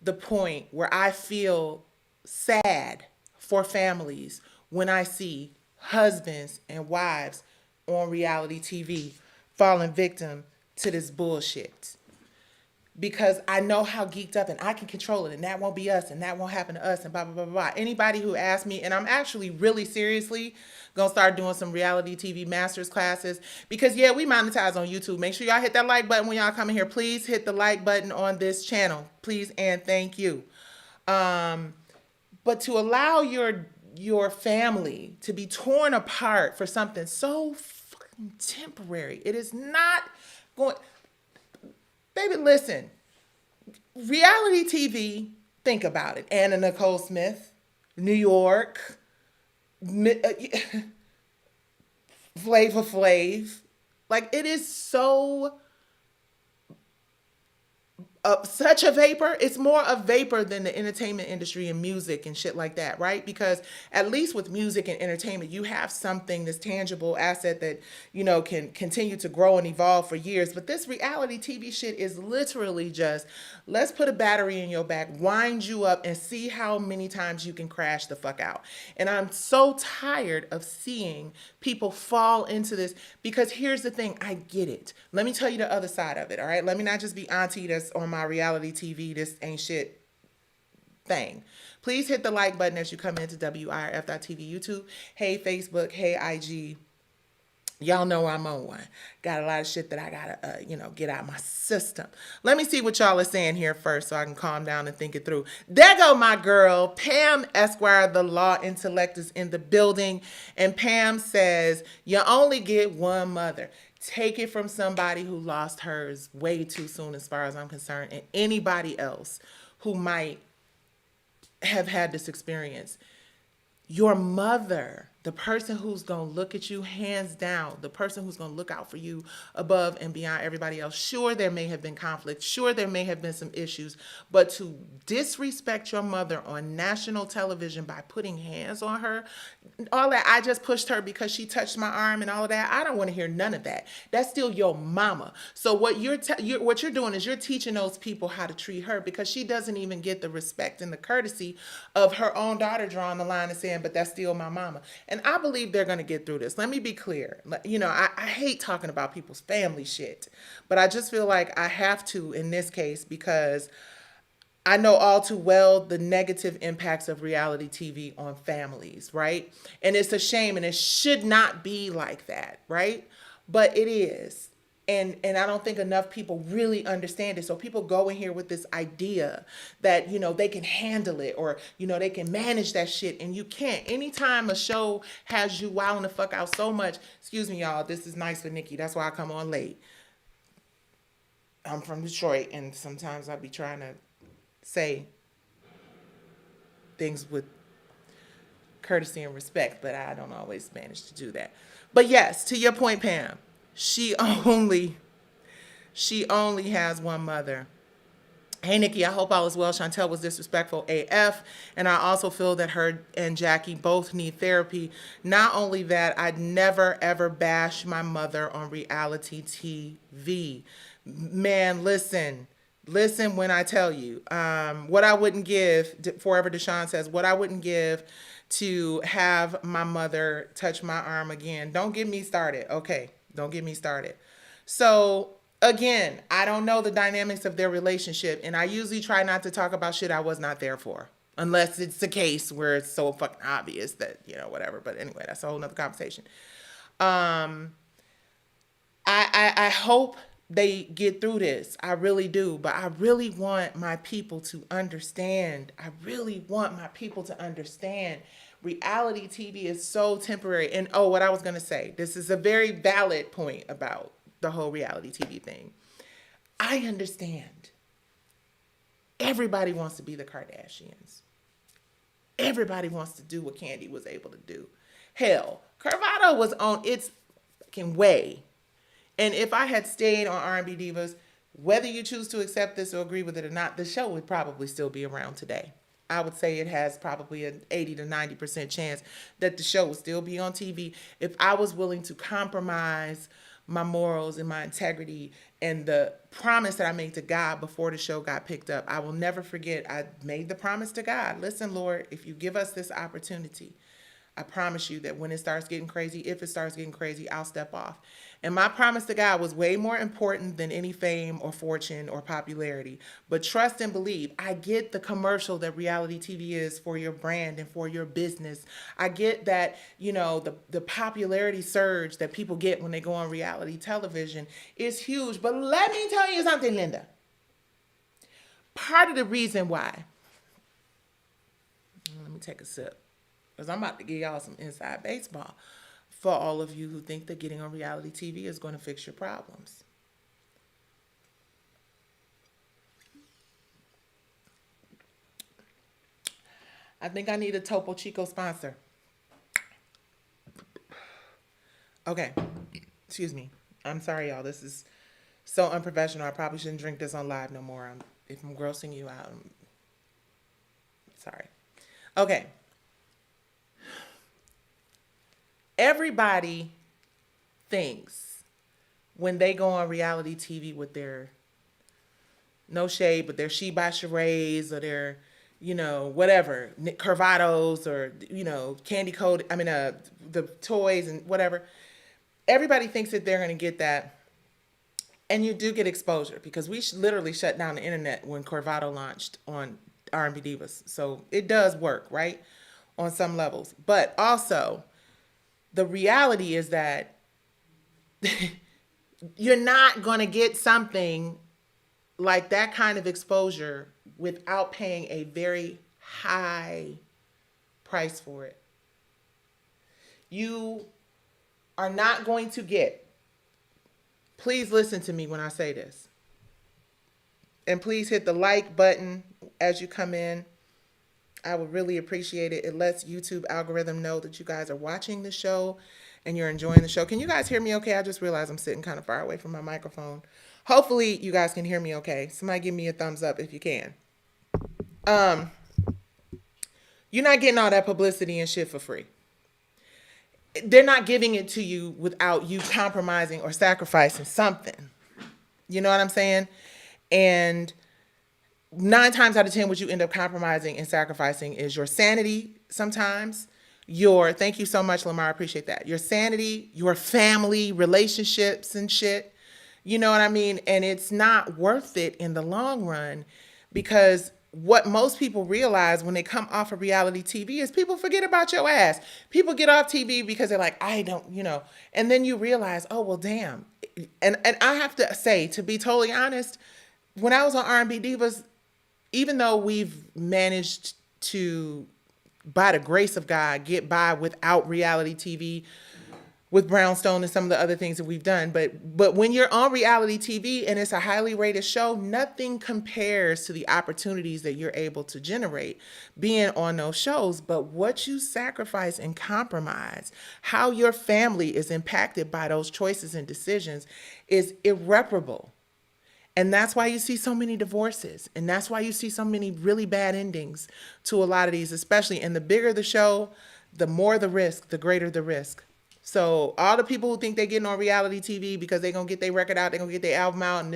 the point where I feel sad for families when I see husbands and wives on reality TV falling victim to this bullshit. Because I know how geeked up, and I can control it, and that won't be us, and that won't happen to us, and blah, blah, blah, blah. Anybody who asks me, and I'm actually really seriously going to start doing some reality TV masters classes, because yeah, we monetize on YouTube. Make sure y'all hit that like button when y'all come in here. Please hit the like button on this channel. Please and thank you. But to allow your family to be torn apart for something so fucking temporary, it is not going... Baby, listen, reality TV, think about it. Anna Nicole Smith, New York, Flavor Flav. Like, it is so... such a vapor. It's more a vapor than the entertainment industry and music and shit like that, right? Because at least with music and entertainment, you have something, this tangible asset that, can continue to grow and evolve for years. But this reality TV shit is literally just, let's put a battery in your back, wind you up, and see how many times you can crash the fuck out. And I'm so tired of seeing people fall into this, because here's the thing, I get it. Let me tell you the other side of it, all right? Let me not just be auntie that's on my reality TV, this ain't shit thing. Please hit the like button as you come into WIRF.TV YouTube. Hey, Facebook. Hey, IG. Y'all know I'm on one. Got a lot of shit that I gotta, get out of my system. Let me see what y'all are saying here first, so I can calm down and think it through. There go my girl, Pam Esquire, the law intellect, is in the building, and Pam says you only get one mother. Take it from somebody who lost hers way too soon, as far as I'm concerned, and anybody else who might have had this experience. Your mother, the person who's going to look at you hands down, the person who's going to look out for you above and beyond everybody else. Sure, there may have been conflict. Sure, there may have been some issues. But to disrespect your mother on national television by putting hands on her, all that, I just pushed her because she touched my arm and all of that, I don't want to hear none of that. That's still your mama. So what what you're doing is you're teaching those people how to treat her, because she doesn't even get the respect and the courtesy of her own daughter drawing the line and saying, but that's still my mama. And I believe they're going to get through this. Let me be clear. I hate talking about people's family shit, but I just feel like I have to in this case, because I know all too well the negative impacts of reality TV on families, right? And it's a shame, and it should not be like that, right? But it is. And I don't think enough people really understand it. So people go in here with this idea that, they can handle it, or, they can manage that shit, and you can't. Anytime a show has you wilding the fuck out so much, excuse me, y'all, this is nice for Nicci. That's why I come on late. I'm from Detroit, and sometimes I be trying to say things with courtesy and respect, but I don't always manage to do that. But yes, to your point, Pam, she only has one mother. Hey, Nicci, I hope all is well. Chantel was disrespectful AF, and I also feel that her and Jackie both need therapy. Not only that, I'd never, ever bash my mother on reality TV. Man, listen when I tell you. What I wouldn't give, Forever Deshaun says, what I wouldn't give to have my mother touch my arm again. Don't get me started, okay? Don't get me started. So again, I don't know the dynamics of their relationship, and I usually try not to talk about shit I was not there for, unless it's the case where it's so fucking obvious that, whatever. But anyway, that's a whole nother conversation. I hope they get through this. I really do. But I really want my people to understand. Reality TV is so temporary. And what I was going to say, this is a very valid point about the whole reality TV thing. I understand. Everybody wants to be the Kardashians. Everybody wants to do what Candy was able to do. Hell, Curvado was on its fucking way. And if I had stayed on R&B Divas, whether you choose to accept this or agree with it or not, the show would probably still be around today. I would say it has probably an 80 to 90% chance that the show would still be on TV if I was willing to compromise my morals and my integrity and the promise that I made to God before the show got picked up. I will never forget, I made the promise to God. Listen, Lord, if you give us this opportunity, I promise you that when it starts getting crazy, if it starts getting crazy, I'll step off. And my promise to God was way more important than any fame or fortune or popularity. But trust and believe, I get the commercial that reality TV is for your brand and for your business. I get that, the popularity surge that people get when they go on reality television is huge. But let me tell you something, Linda. Part of the reason why, let me take a sip, because I'm about to give y'all some inside baseball for all of you who think that getting on reality TV is going to fix your problems. I think I need a Topo Chico sponsor. Okay. Excuse me. I'm sorry, y'all. This is so unprofessional. I probably shouldn't drink this on live no more. If I'm grossing you out, I'm sorry. Okay. Everybody thinks when they go on reality TV with their, no shade, but their She by Charades or their, whatever, Curvados or, candy coated, the toys and whatever. Everybody thinks that they're going to get that. And you do get exposure, because we literally shut down the internet when Curvado launched on R&B Divas. So it does work, right? On some levels. But also, the reality is that You're not going to get something like that kind of exposure without paying a very high price for it. You are not going to get, please listen to me when I say this. And please hit the like button as you come in. I would really appreciate it. It lets YouTube algorithm know that you guys are watching the show and you're enjoying the show. Can you guys hear me okay? I just realized I'm sitting kind of far away from my microphone. Hopefully you guys can hear me okay. Somebody give me a thumbs up if you can. Um, you're not getting all that publicity and shit for free. They're not giving it to you without you compromising or sacrificing something. You know what I'm saying? And 9 times out of 10, what you end up compromising and sacrificing is your sanity sometimes. Thank you so much, Lamar. I appreciate that. Your sanity, your family, relationships and shit. You know what I mean? And it's not worth it in the long run because what most people realize when they come off of reality TV is people forget about your ass. People get off TV because they're like, I don't, and then you realize, oh, well, damn. And I have to say, to be totally honest, when I was on R&B Divas, even though we've managed to, by the grace of God, get by without reality TV with Brownstone and some of the other things that we've done. But when you're on reality TV and it's a highly rated show, nothing compares to the opportunities that you're able to generate being on those shows. But what you sacrifice and compromise, how your family is impacted by those choices and decisions is irreparable. And that's why you see so many divorces. And that's why you see so many really bad endings to a lot of these, especially. And the bigger the show, the more the risk, the greater the risk. So all the people who think they're getting on reality TV because they're going to get their record out, they're going to get their album out, and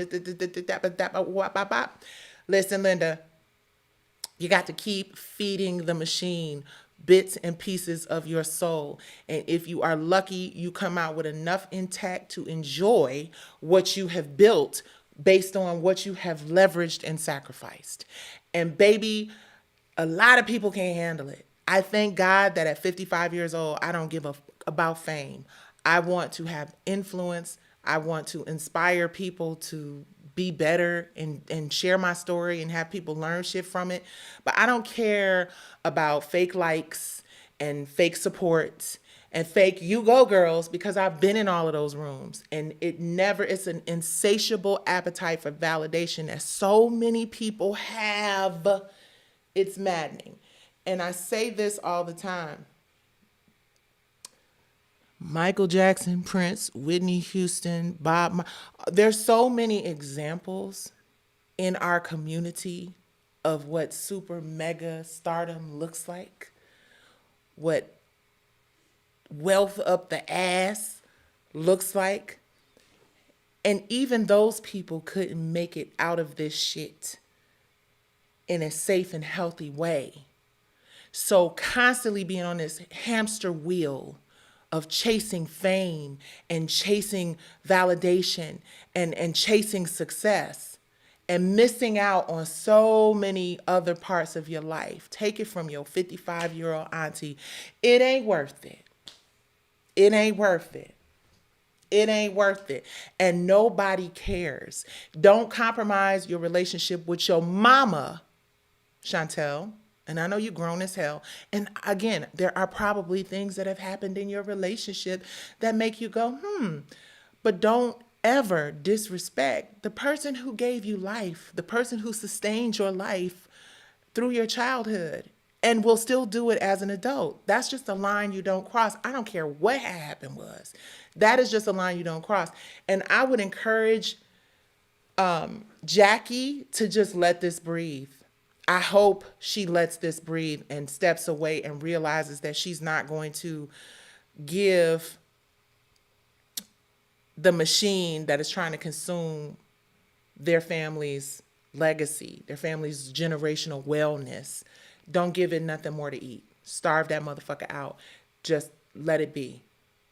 listen, Linda, you got to keep feeding the machine bits and pieces of your soul. And if you are lucky, you come out with enough intact to enjoy what you have built based on what you have leveraged and sacrificed. And baby, a lot of people can't handle it. I thank God that at 55 years old, I don't give a about fame. I want to have influence. I want to inspire people to be better and share my story and have people learn shit from it. But I don't care about fake likes and fake supports and fake you go girls, because I've been in all of those rooms, and it's an insatiable appetite for validation that so many people have. It's maddening. And I say this all the time. Michael Jackson, Prince, Whitney Houston, there's so many examples in our community of what super mega stardom looks like, what wealth up the ass looks like. And even those people couldn't make it out of this shit in a safe and healthy way. So constantly being on this hamster wheel of chasing fame and chasing validation and chasing success and missing out on so many other parts of your life. Take it from your 55-year-old auntie. It ain't worth it. It ain't worth it. It ain't worth it. And nobody cares. Don't compromise your relationship with your mama, Chantel. And I know you're grown as hell. And again, there are probably things that have happened in your relationship that make you go, But don't ever disrespect the person who gave you life, the person who sustained your life through your childhood and will still do it as an adult. That's just a line you don't cross. I don't care what happened was. That is just a line you don't cross. And I would encourage Jackie to just let this breathe. I hope she lets this breathe and steps away and realizes that she's not going to give the machine that is trying to consume their family's legacy, their family's generational wellness. Don't give it nothing more to eat. Starve that motherfucker out. Just let it be.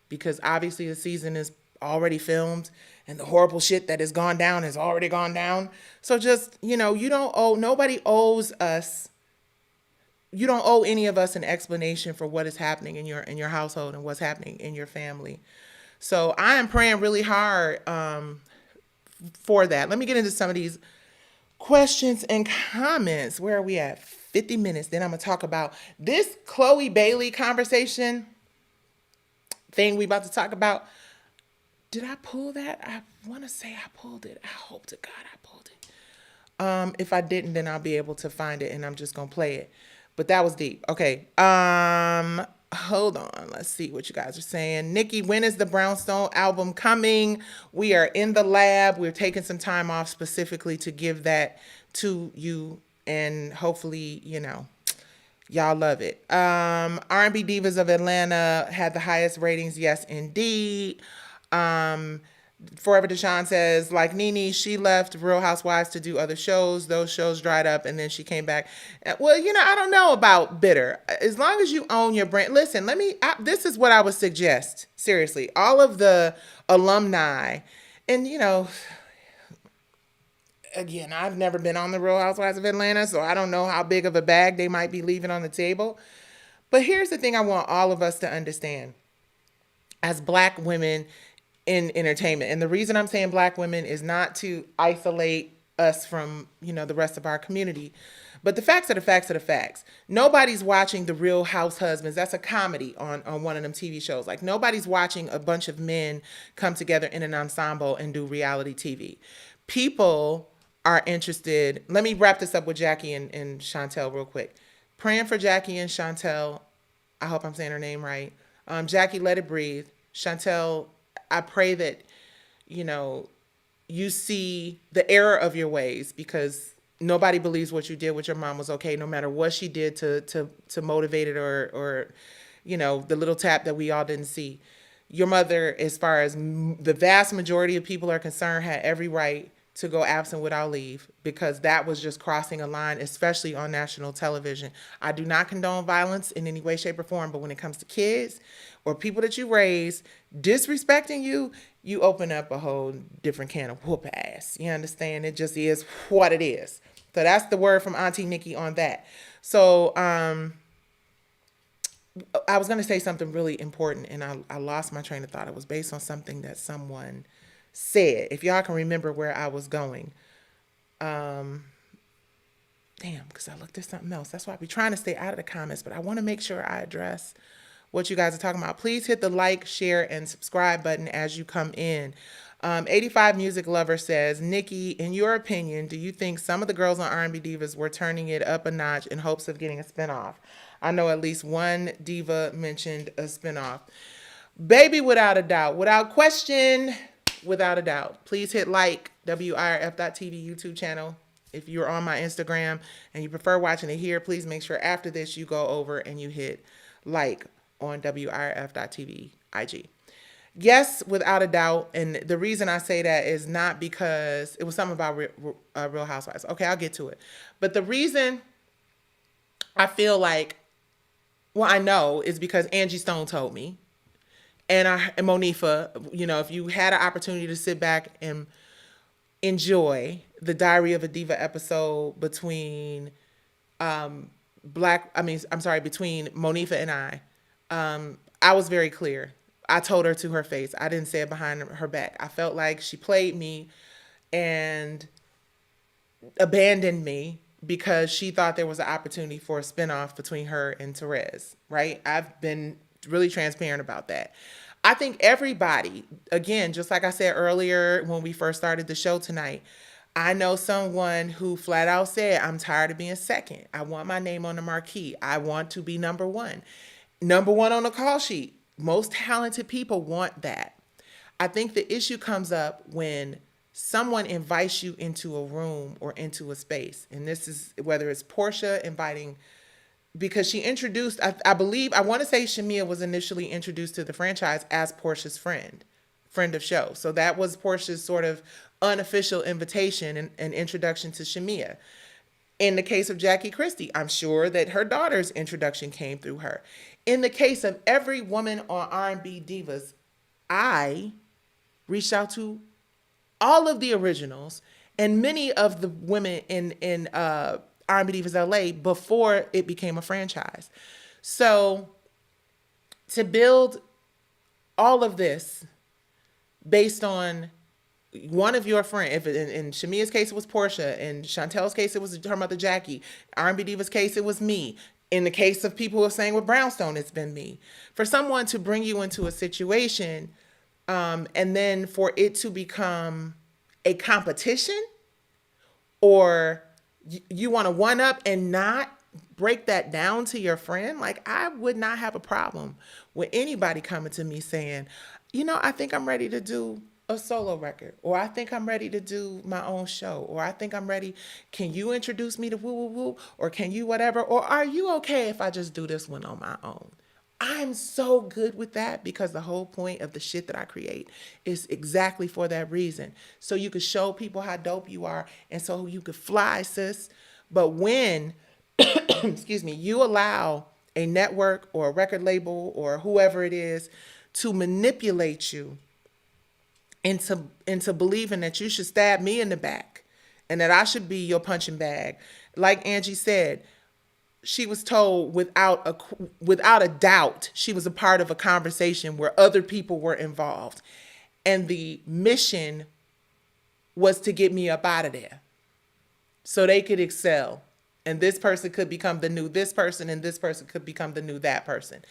Because obviously the season is already filmed and the horrible shit that has gone down has already gone down. So just, nobody owes us, you don't owe any of us an explanation for what is happening in your household and what's happening in your family. So I am praying really hard for that. Let me get into some of these questions and comments. Where are we at? 50 minutes. Then I'm going to talk about this Khloe Bailey conversation thing we about to talk about. Did I pull that? I want to say I pulled it. I hope to God I pulled it. If I didn't, then I'll be able to find it and I'm just going to play it. But that was deep. Okay. Hold on. Let's see what you guys are saying. Nicci, when is the Brownstone album coming? We are in the lab. We're taking some time off specifically to give that to you, and hopefully, y'all love it. R&B Divas of Atlanta had the highest ratings. Yes, indeed. Forever Deshawn says, like Nene, she left Real Housewives to do other shows. Those shows dried up and then she came back. Well, I don't know about bitter. As long as you own your brand. Listen, this is what I would suggest. Seriously, all of the alumni, and again, I've never been on the Real Housewives of Atlanta, so I don't know how big of a bag they might be leaving on the table. But here's the thing I want all of us to understand. As Black women in entertainment, and the reason I'm saying Black women is not to isolate us from, the rest of our community, but the facts are the facts are the facts. Nobody's watching The Real House Husbands. That's a comedy on one of them TV shows. Like, nobody's watching a bunch of men come together in an ensemble and do reality TV. People are interested. Let me wrap this up with Jackie and Chantel real quick. Praying for Jackie and Chantel. I hope I'm saying her name right. Jackie, let it breathe. Chantel, I pray that, you see the error of your ways, because nobody believes what you did with your mom was okay, no matter what she did to motivate it or the little tap that we all didn't see. Your mother, as far as the vast majority of people are concerned, had every right to go absent without leave, because that was just crossing a line, especially on national television. I do not condone violence in any way, shape, or form, but when it comes to kids or people that you raise disrespecting you, you open up a whole different can of whoop ass. You understand? It just is what it is. So that's the word from Auntie Nicci on that. So I was going to say something really important, and I lost my train of thought. It was based on something that someone said. If y'all can remember where I was going. Damn, because I looked at something else. That's why I be trying to stay out of the comments, but I want to make sure I address what you guys are talking about. Please hit the like, share, and subscribe button as you come in. 85 Music Lover says, Nicci, in your opinion, do you think some of the girls on R&B Divas were turning it up a notch in hopes of getting a spinoff? I know at least one diva mentioned a spinoff. Baby, without a doubt, without question, without a doubt. Please hit like, WIRF.TV YouTube channel. If you're on my Instagram and you prefer watching it here, please make sure after this you go over and you hit like on WIRF.TV IG. Yes, without a doubt. And the reason I say that is not because it was something about Real Housewives. Okay, I'll get to it. But the reason I feel like, well, I know, is because Angie Stone told me. And Monifa, if you had an opportunity to sit back and enjoy the Diary of a Diva episode between between Monifa and I was very clear. I told her to her face. I didn't say it behind her back. I felt like she played me and abandoned me because she thought there was an opportunity for a spinoff between her and Therese, right? I've been really transparent about that. I think everybody, again, just like I said earlier when we first started the show tonight, I know someone who flat out said, I'm tired of being second. I want my name on the marquee. I want to be number one. Number one on the call sheet. Most talented people want that. I think the issue comes up when someone invites you into a room or into a space. And this is whether it's Porsha inviting, because she introduced, I want to say Shamea was initially introduced to the franchise as Porsha's friend of show. So that was Porsha's sort of unofficial invitation and introduction to Shamea. In the case of Jackie Christie, I'm sure that her daughter's introduction came through her. In the case of every woman on R&B Divas, I reached out to all of the originals and many of the women in R&B Divas LA before it became a franchise. So to build all of this based on one of your friends. If in Shamia's case it was Porsha, in Chantel's case it was her mother Jackie, R&B Diva's case it was me. In the case of people who are saying with Brownstone, it's been me. For someone to bring you into a situation, and then for it to become a competition, or you want to one up and not break that down to your friend, like I would not have a problem with anybody coming to me saying, I think I'm ready to do a solo record, or I think I'm ready to do my own show, or I think I'm ready. Can you introduce me to woo woo woo, or can you whatever, or are you okay if I just do this one on my own? I'm so good with that because the whole point of the shit that I create is exactly for that reason. So you could show people how dope you are, and so you could fly, sis. But when, excuse me, you allow a network or a record label or whoever it is to manipulate you into believing that you should stab me in the back and that I should be your punching bag, like Angie said, she was told without a doubt she was a part of a conversation where other people were involved, and the mission was to get me up out of there so they could excel, and this person could become the new this person, and this person could become the new that person.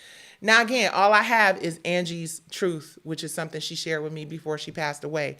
Now again, all I have is Angie's truth, which is something she shared with me before she passed away,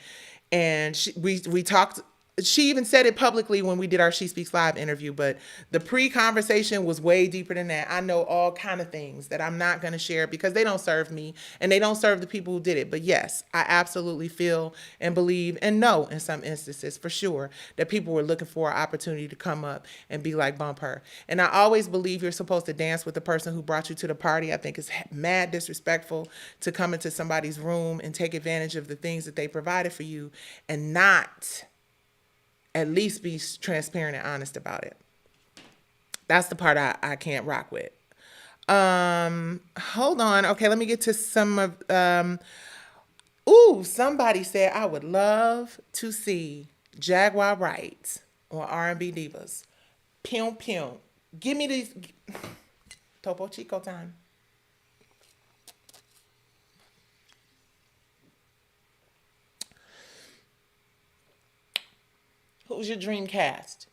and we talked. She even said it publicly when we did our She Speaks Live interview, but the pre-conversation was way deeper than that. I know all kind of things that I'm not going to share because they don't serve me and they don't serve the people who did it. But yes, I absolutely feel and believe and know in some instances for sure that people were looking for an opportunity to come up and be like, bump her. And I always believe you're supposed to dance with the person who brought you to the party. I think it's mad disrespectful to come into somebody's room and take advantage of the things that they provided for you and not at least be transparent and honest about it. That's the part I can't rock with. Hold on. Okay, let me get to some of somebody said I would love to see Jaguar Wright on R&B Divas. Pew pew. Give me these Topo Chico time. Who's your dream cast?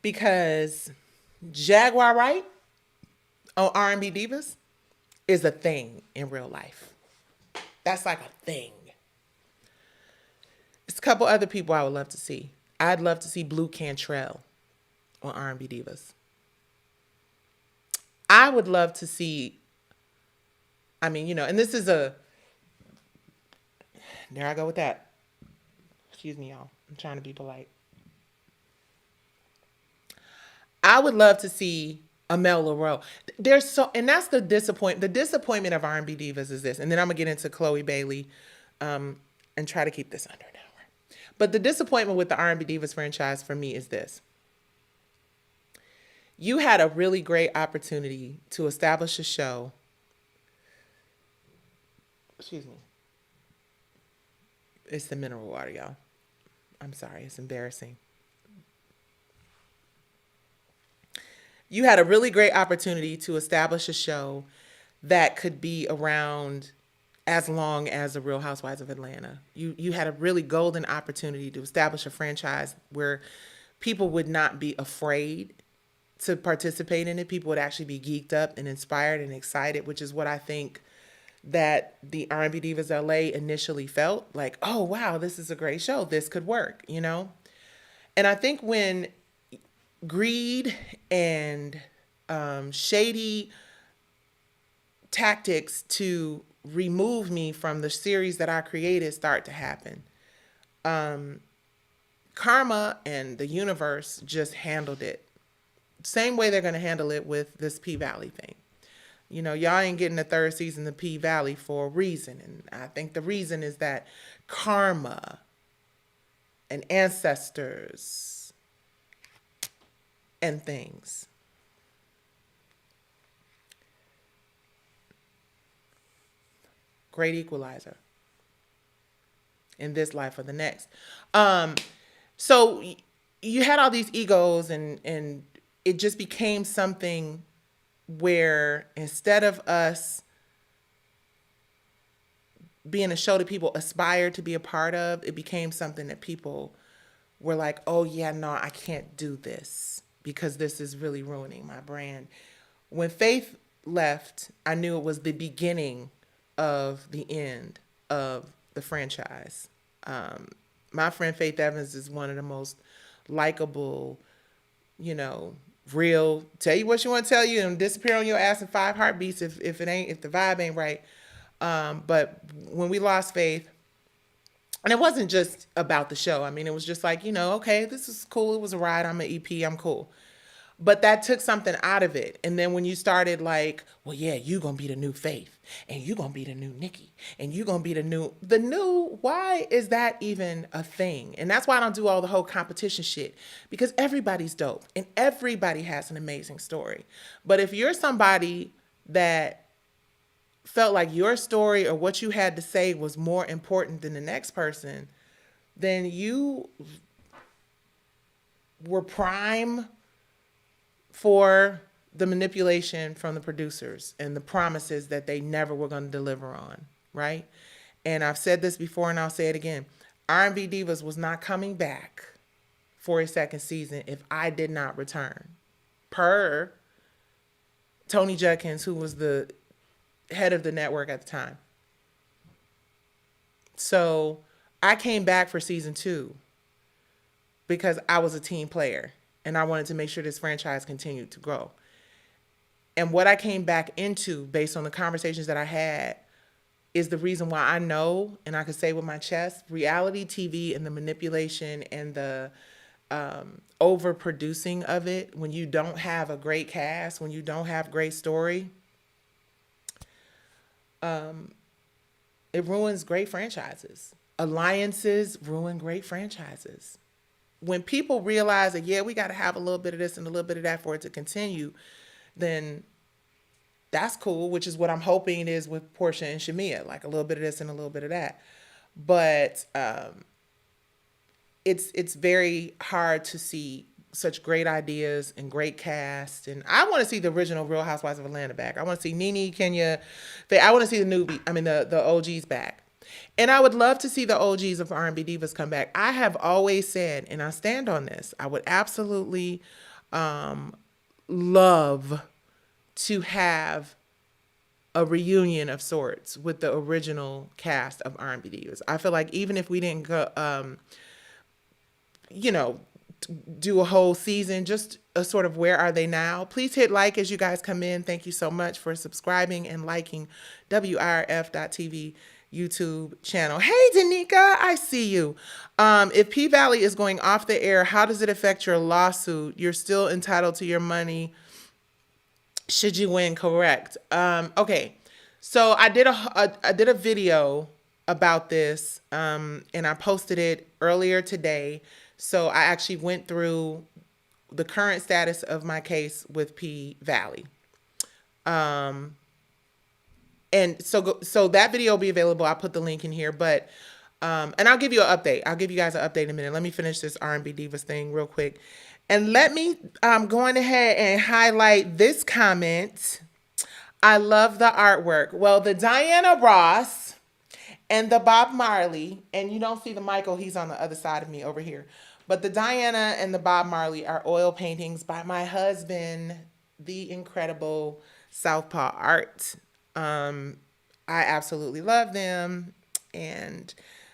Because Jaguar Wright on R&B Divas is a thing in real life. That's like a thing. There's a couple other people I would love to see. I'd love to see Blue Cantrell on R&B Divas. I would love to see, and this is there I go with that. Excuse me, y'all. I'm trying to be polite. I would love to see Amel Leroux. And that's the disappointment. The disappointment of R&B Divas is this, and then I'm gonna get into Chloe Bailey, and try to keep this under an hour. But the disappointment with the R&B Divas franchise for me is this: you had a really great opportunity to establish a show. Excuse me. It's the mineral water, y'all. I'm sorry, it's embarrassing. You had a really great opportunity to establish a show that could be around as long as the Real Housewives of Atlanta. You had a really golden opportunity to establish a franchise where people would not be afraid to participate in it. People would actually be geeked up and inspired and excited, which is what I think that the R&B Divas LA initially felt like, oh, wow, this is a great show. This could work, And I think when greed and shady tactics to remove me from the series that I created start to happen, karma and the universe just handled it. Same way they're going to handle it with this P-Valley thing. Y'all ain't getting the third season of P-Valley for a reason. And I think the reason is that karma and ancestors and things. Great equalizer in this life or the next. So you had all these egos and it just became something where instead of us being a show that people aspired to be a part of, it became something that people were like, oh yeah, no, I can't do this because this is really ruining my brand. When Faith left, I knew it was the beginning of the end of the franchise. My friend Faith Evans is one of the most likable, you know, real, tell you what you want to tell you and disappear on your ass in 5 heartbeats if it ain't, if the vibe ain't right. But when we lost Faith, and it wasn't just about the show. I mean, it was just like, you know, okay, this is cool. It was a ride. I'm an EP. I'm cool. But that took something out of it. And then when you started like, well, yeah, you gonna be the new Faith, and you gonna be the new Nicci, and you gonna be the new, why is that even a thing? And that's why I don't do all the whole competition shit, because everybody's dope and everybody has an amazing story. But if you're somebody that felt like your story or what you had to say was more important than the next person, then you were prime for the manipulation from the producers and the promises that they never were going to deliver on, right? And I've said this before and I'll say it again. R&B Divas was not coming back for a second season if I did not return. Per Tony Judkins, who was the head of the network at the time. So I came back for season 2 because I was a team player and I wanted to make sure this franchise continued to grow. And what I came back into based on the conversations that I had is the reason why I know, and I could say with my chest, reality TV and the manipulation and the overproducing of it, when you don't have a great cast, when you don't have great story, it ruins great franchises. Alliances ruin great franchises. When people realize that, yeah, we got to have a little bit of this and a little bit of that for it to continue, then that's cool, which is what I'm hoping it is with Porsha and Shamia, like a little bit of this and a little bit of that. But it's very hard to see such great ideas and great cast. And I want to see the original Real Housewives of Atlanta back. I want to see Nene, Kenya. I want to see the OGs back. And I would love to see the OGs of R&B Divas come back. I have always said, and I stand on this, I would absolutely love to have a reunion of sorts with the original cast of R&B Divas. I feel like even if we didn't go, do a whole season, just a sort of where are they now? Please hit like as you guys come in. Thank you so much for subscribing and liking WIRF.TV YouTube channel. Hey, Danica, I see you. If P-Valley is going off the air, how does it affect your lawsuit? You're still entitled to your money should you win, correct? Okay, so I did a video about this, and I posted it earlier today. So I actually went through the current status of my case with P-Valley. And so that video will be available. I'll put the link in here, but and I'll give you an update. I'll give you guys an update in a minute. Let me finish this R&B Divas thing real quick. And let me go on ahead and highlight this comment. I love the artwork. Well, the Diana Ross and the Bob Marley, and you don't see the Michael, he's on the other side of me over here. But the Diana and the Bob Marley are oil paintings by my husband, the incredible Southpaw Art. I absolutely love them, and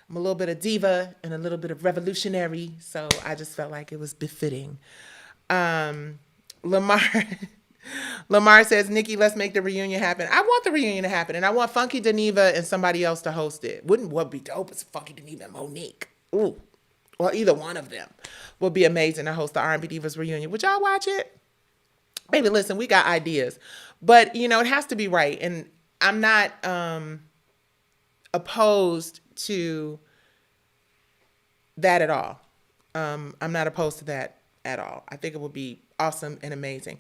I'm a little bit of diva and a little bit of revolutionary, so I just felt like it was befitting. Lamar says, Nicci, let's make the reunion happen. I want the reunion to happen, and I want Funky Deneva and somebody else to host it. Wouldn't what be dope is Funky Deneva and Monique. Ooh, well, either one of them would be amazing to host the R&B Divas reunion. Would y'all watch it? Baby, listen, we got ideas, but it has to be right, and I'm not opposed to that at all. I'm not opposed to that at all. I think it would be awesome and amazing.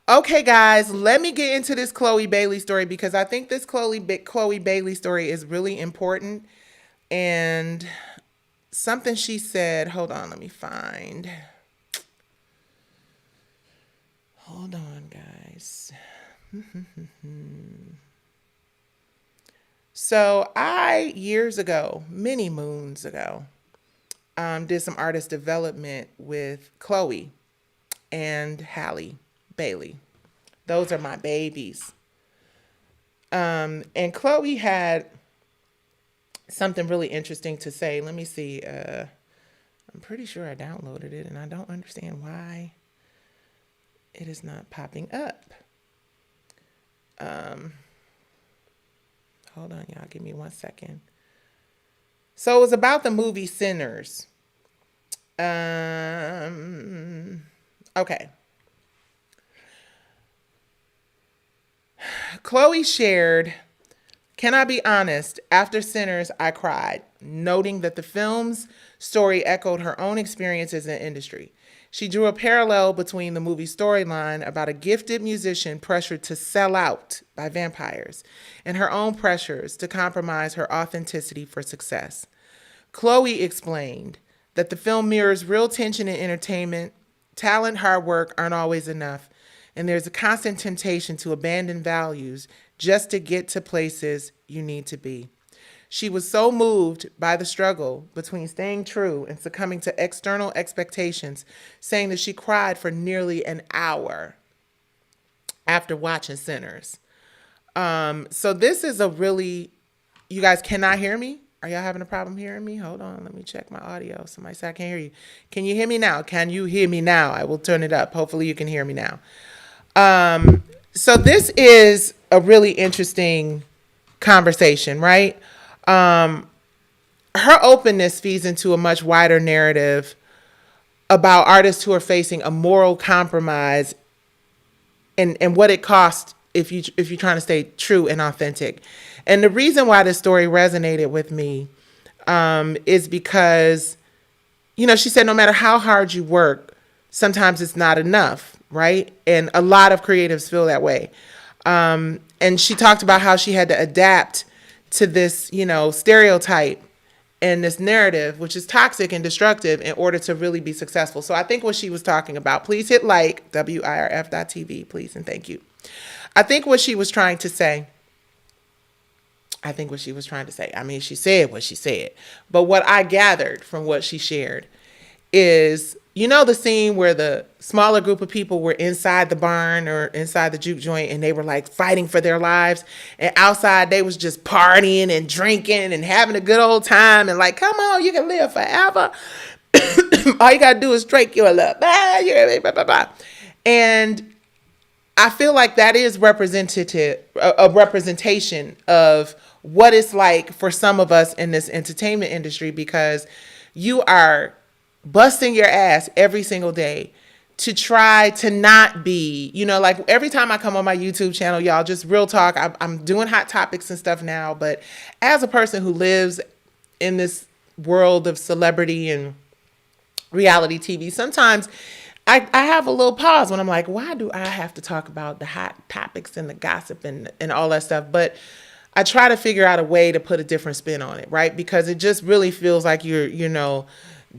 Okay, guys, let me get into this Khloe Bailey story because I think this Khloe Bailey story is really important. And something she said, hold on, let me find. Hold on, guys. So I, years ago, many moons ago, did some artist development with Chlöe and Halle Bailey. Those are my babies. And Chlöe had something really interesting to say. Let me see. I'm pretty sure I downloaded it, and I don't understand why it is not popping up. Hold on, y'all. Give me 1 second. So it was about the movie Sinners. Okay. Chlöe shared, "Can I be honest? After Sinners, I cried, noting that the film's story echoed her own experiences in the industry. She drew a parallel between the movie storyline about a gifted musician pressured to sell out by vampires and her own pressures to compromise her authenticity for success. Chlöe explained that the film mirrors real tension in entertainment. Talent, hard work aren't always enough, and there's a constant temptation to abandon values just to get to places you need to be. She was so moved by the struggle between staying true and succumbing to external expectations, saying that she cried for nearly an hour after watching Sinners." So this is a really, you guys cannot hear me? Are y'all having a problem hearing me? Hold on, let me check my audio. Somebody said I can't hear you. Can you hear me now? Can you hear me now? I will turn it up. Hopefully you can hear me now. So this is a really interesting conversation, right? Her openness feeds into a much wider narrative about artists who are facing a moral compromise and what it costs if you're trying to stay true and authentic. And the reason why this story resonated with me is because, she said no matter how hard you work, sometimes it's not enough, right? And a lot of creatives feel that way. And she talked about how she had to adapt to this, stereotype and this narrative, which is toxic and destructive, in order to really be successful. So I think what she was talking about, please hit like, WIRF.tv, please, and thank you. I think what she was trying to say, she said what she said, but what I gathered from what she shared is, the scene where the smaller group of people were inside the barn or inside the juke joint and they were like fighting for their lives, and outside they was just partying and drinking and having a good old time and like, come on, you can live forever. All you gotta do is drink your love. And I feel like that is a representation of what it's like for some of us in this entertainment industry, because you are busting your ass every single day to try to not be, like every time I come on my YouTube channel, y'all, just real talk, I'm doing hot topics and stuff now, but as a person who lives in this world of celebrity and reality TV, sometimes I have a little pause when I'm like, why do I have to talk about the hot topics and the gossip and all that stuff? But I try to figure out a way to put a different spin on it, right? Because it just really feels like you're,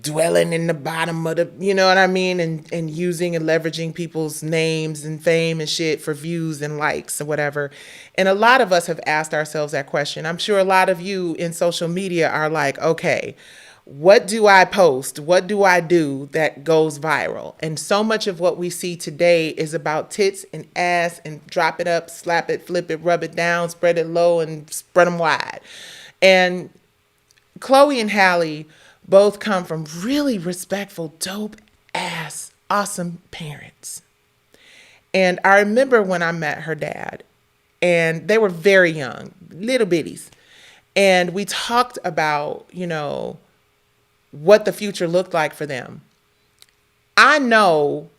dwelling in the bottom of the, you know what I mean? And using and leveraging people's names and fame and shit for views and likes and whatever. And a lot of us have asked ourselves that question. I'm sure a lot of you in social media are like, okay, what do I post? What do I do that goes viral? And so much of what we see today is about tits and ass and drop it up, slap it, flip it, rub it down, spread it low and spread them wide. And Chlöe and Halle both come from really respectful, dope ass, awesome parents. And I remember when I met her dad, and they were very young, little bitties. And we talked about, what the future looked like for them. I know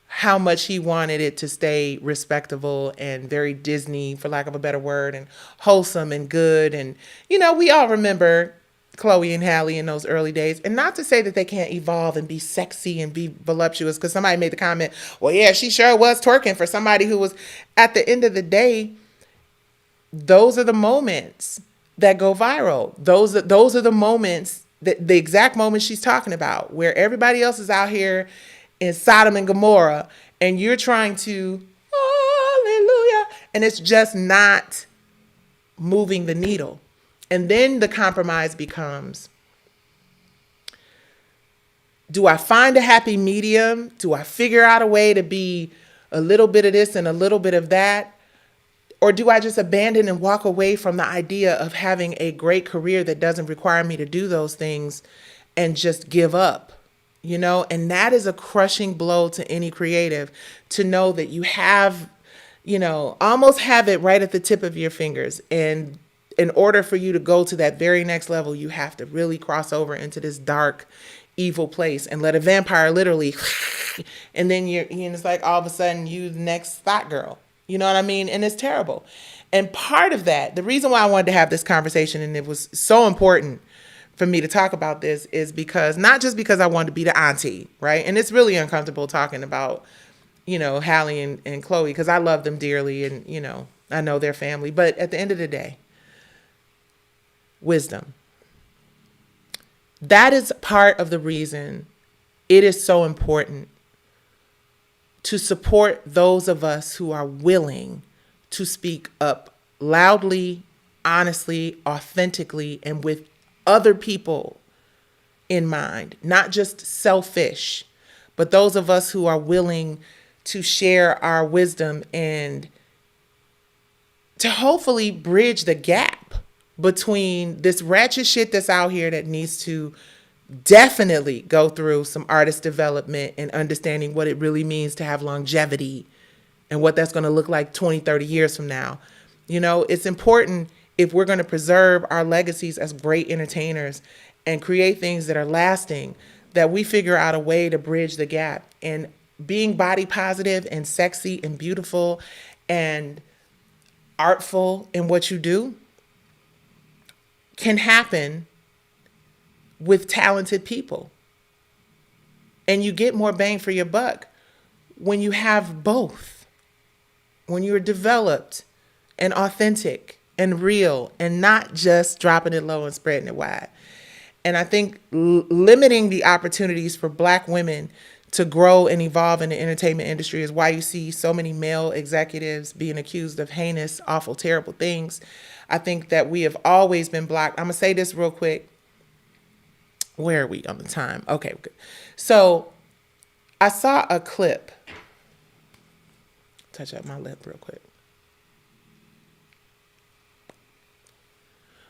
how much he wanted it to stay respectable and very Disney, for lack of a better word, and wholesome and good. And, we all remember Chlöe and Halle in those early days. And not to say that they can't evolve and be sexy and be voluptuous, because somebody made the comment, well, yeah, she sure was twerking for somebody who was, at the end of the day, those are the moments that go viral. Those are the moments, the exact moments she's talking about, where everybody else is out here in Sodom and Gomorrah and you're trying to, hallelujah, and it's just not moving the needle. And then the compromise becomes, do I find a happy medium? Do I figure out a way to be a little bit of this and a little bit of that? Or do I just abandon and walk away from the idea of having a great career that doesn't require me to do those things and just give up? You know, and that is a crushing blow to any creative, to know that you have, you know, almost have it right at the tip of your fingers. And in order for you to go to that very next level, you have to really cross over into this dark, evil place and let a vampire literally, and then it's like all of a sudden you the next thought girl. You know what I mean? And it's terrible. And part of that, the reason why I wanted to have this conversation, and it was so important for me to talk about this, is because not just because I wanted to be the auntie, right? And it's really uncomfortable talking about, you know, Hallie and Khloe, because I love them dearly and, you know, I know their family. But at the end of the day, wisdom. That is part of the reason it is so important to support those of us who are willing to speak up loudly, honestly, authentically, and with other people in mind, not just selfish, but those of us who are willing to share our wisdom and to hopefully bridge the gap between this ratchet shit that's out here that needs to definitely go through some artist development and understanding what it really means to have longevity and what that's going to look like 20, 30 years from now. You know, it's important, if we're going to preserve our legacies as great entertainers and create things that are lasting, that we figure out a way to bridge the gap. And being body positive and sexy and beautiful and artful in what you do can happen with talented people. And you get more bang for your buck when you have both, when you're developed and authentic and real and not just dropping it low and spreading it wide. And I think limiting the opportunities for Black women to grow and evolve in the entertainment industry is why you see so many male executives being accused of heinous, awful, terrible things. I think that we have always been blocked. I'm going to say this real quick. Where are we on the time? Okay, good. So I saw a clip. Touch up my lip real quick.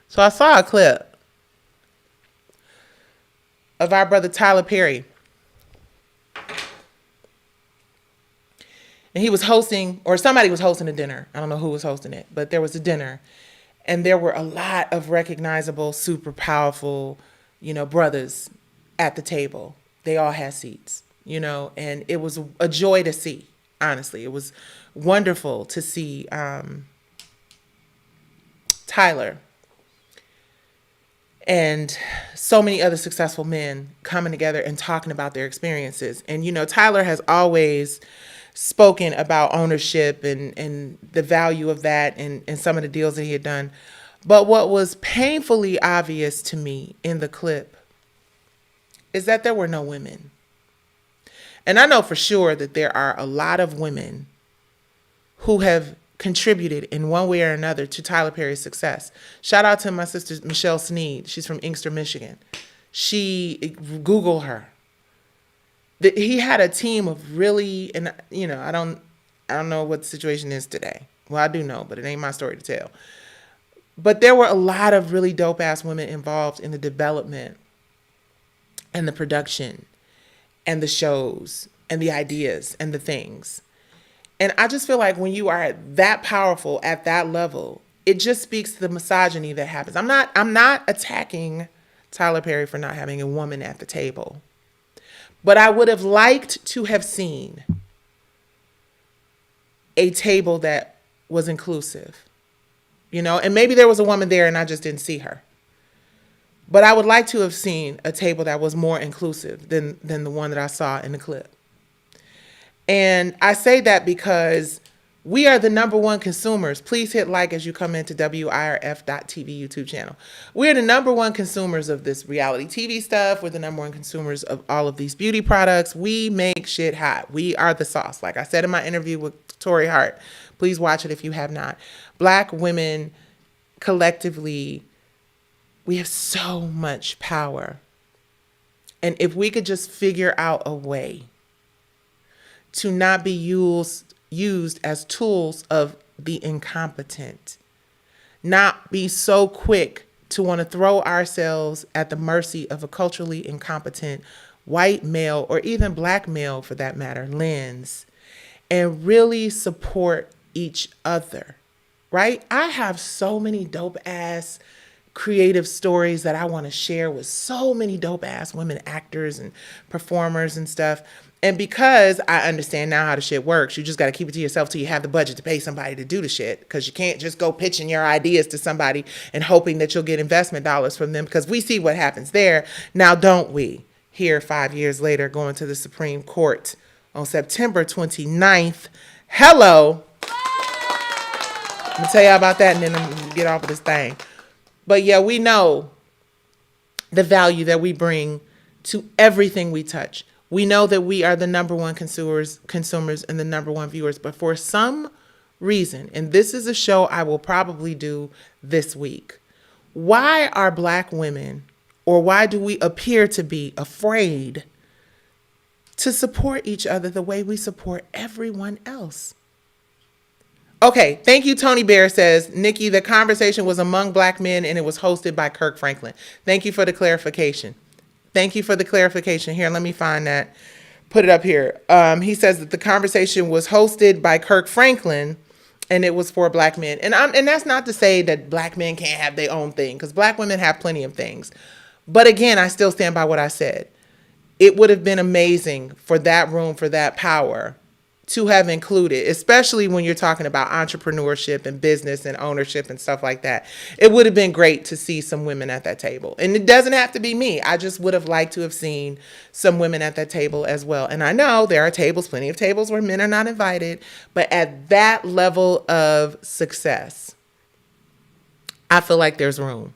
So I saw a clip of our brother Tyler Perry. And he was hosting, or somebody was hosting a dinner. I don't know who was hosting it, but there was a dinner. And there were a lot of recognizable, super powerful, you know, brothers at the table. They all had seats, you know, and it was a joy to see, honestly. It was wonderful to see Tyler and so many other successful men coming together and talking about their experiences. And, you know, Tyler has always spoken about ownership and the value of that and some of the deals that he had done. But what was painfully obvious to me in the clip is that there were no women. And I know for sure that there are a lot of women who have contributed in one way or another to Tyler Perry's success. Shout out to my sister, Michelle Sneed. She's from Inkster, Michigan. Google her. He had a team of really, and you know, I don't know what the situation is today. Well, I do know, but it ain't my story to tell. But there were a lot of really dope ass women involved in the development and the production and the shows and the ideas and the things. And I just feel like when you are that powerful at that level, it just speaks to the misogyny that happens. I'm not attacking Tyler Perry for not having a woman at the table. But I would have liked to have seen a table that was inclusive, you know, and maybe there was a woman there and I just didn't see her. But I would like to have seen a table that was more inclusive than the one that I saw in the clip. And I say that because We are the number one consumers. Please hit like as you come into WIRF.TV YouTube channel. We're the number one consumers of this reality TV stuff. We're the number one consumers of all of these beauty products. We make shit hot. We are the sauce. Like I said in my interview with Tori Hart, please watch it if you have not. Black women collectively, we have so much power. And if we could just figure out a way to not be used as tools of the incompetent, not be so quick to want to throw ourselves at the mercy of a culturally incompetent white male, or even black male for that matter, lens, and really support each other, right? I have so many dope ass creative stories that I want to share with so many dope ass women actors and performers and stuff. And because I understand now how the shit works, you just got to keep it to yourself till you have the budget to pay somebody to do the shit, because you can't just go pitching your ideas to somebody and hoping that you'll get investment dollars from them, because we see what happens there. Now, don't we? Here 5 years later, going to the Supreme Court on September 29th. Hello. I'm going to tell y'all about that and then I'm going to get off of this thing. But yeah, we know the value that we bring to everything we touch. We know that we are the number one consumers and the number one viewers. But for some reason, and this is a show I will probably do this week, why are black women, or why do we appear to be afraid to support each other the way we support everyone else? Okay, thank you. Tony Bear says, Nicci, the conversation was among black men and it was hosted by Kirk Franklin. Thank you for the clarification. Thank you for the clarification. Here, let me find that. Put it up here. He says that the conversation was hosted by Kirk Franklin and it was for black men. And that's not to say that black men can't have their own thing, because black women have plenty of things. But again, I still stand by what I said. It would have been amazing for that room, for that power, to have included, especially when you're talking about entrepreneurship and business and ownership and stuff like that. It would have been great to see some women at that table. And it doesn't have to be me. I just would have liked to have seen some women at that table as well. And I know there are tables, plenty of tables where men are not invited, but at that level of success, I feel like there's room.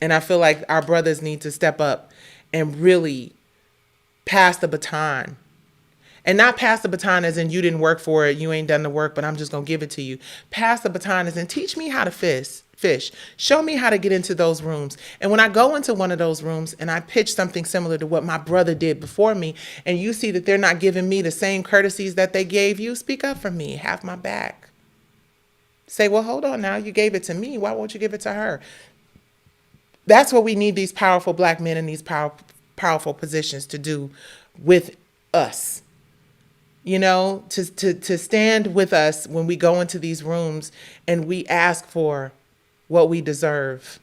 And I feel like our brothers need to step up and really pass the baton. And not pass the baton as in you didn't work for it, you ain't done the work, but I'm just going to give it to you. Pass the baton as in teach me how to fish. Show me how to get into those rooms. And when I go into one of those rooms and I pitch something similar to what my brother did before me, and you see that they're not giving me the same courtesies that they gave you, speak up for me, have my back. Say, well, hold on now, you gave it to me, why won't you give it to her? That's what we need these powerful black men in these powerful positions to do with us. You know, to stand with us when we go into these rooms and we ask for what we deserve.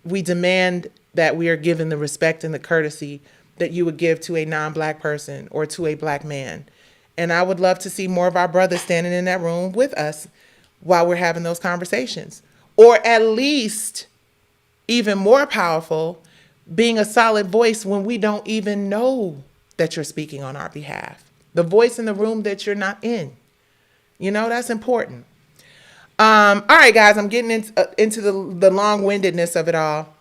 We demand that we are given the respect and the courtesy that you would give to a non-black person or to a black man. And I would love to see more of our brothers standing in that room with us while we're having those conversations. Or at least, even more powerful, being a solid voice when we don't even know that you're speaking on our behalf. The voice in the room that you're not in. You know, that's important. All right, guys, I'm getting into the long-windedness of it all.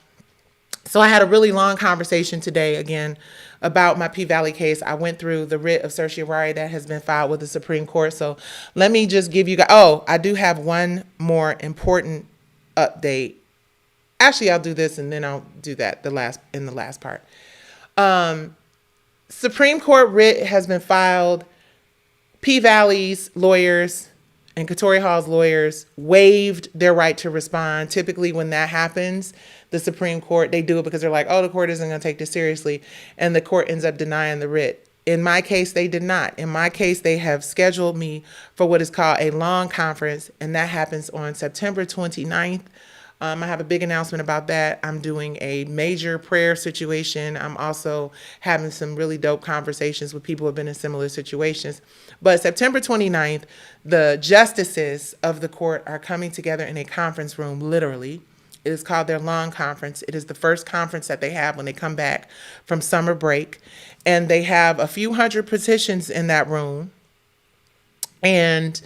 So I had a really long conversation today, again, about my P-Valley case. I went through the writ of certiorari that has been filed with the Supreme Court. So let me just give you guys, I do have one more important update. Actually, I'll do this and then I'll do that in the last part. Supreme Court writ has been filed. P-Valley's lawyers and Katori Hall's lawyers waived their right to respond. Typically when that happens, the Supreme Court, they do it because they're like, the court isn't going to take this seriously. And the court ends up denying the writ. In my case, they did not. In my case, they have scheduled me for what is called a long conference. And that happens on September 29th. I have a big announcement about that. I'm doing a major prayer situation. I'm also having some really dope conversations with people who have been in similar situations. But September 29th, the justices of the court are coming together in a conference room, literally. It is called their long conference. It is the first conference that they have when they come back from summer break. And they have a few hundred petitions in that room. And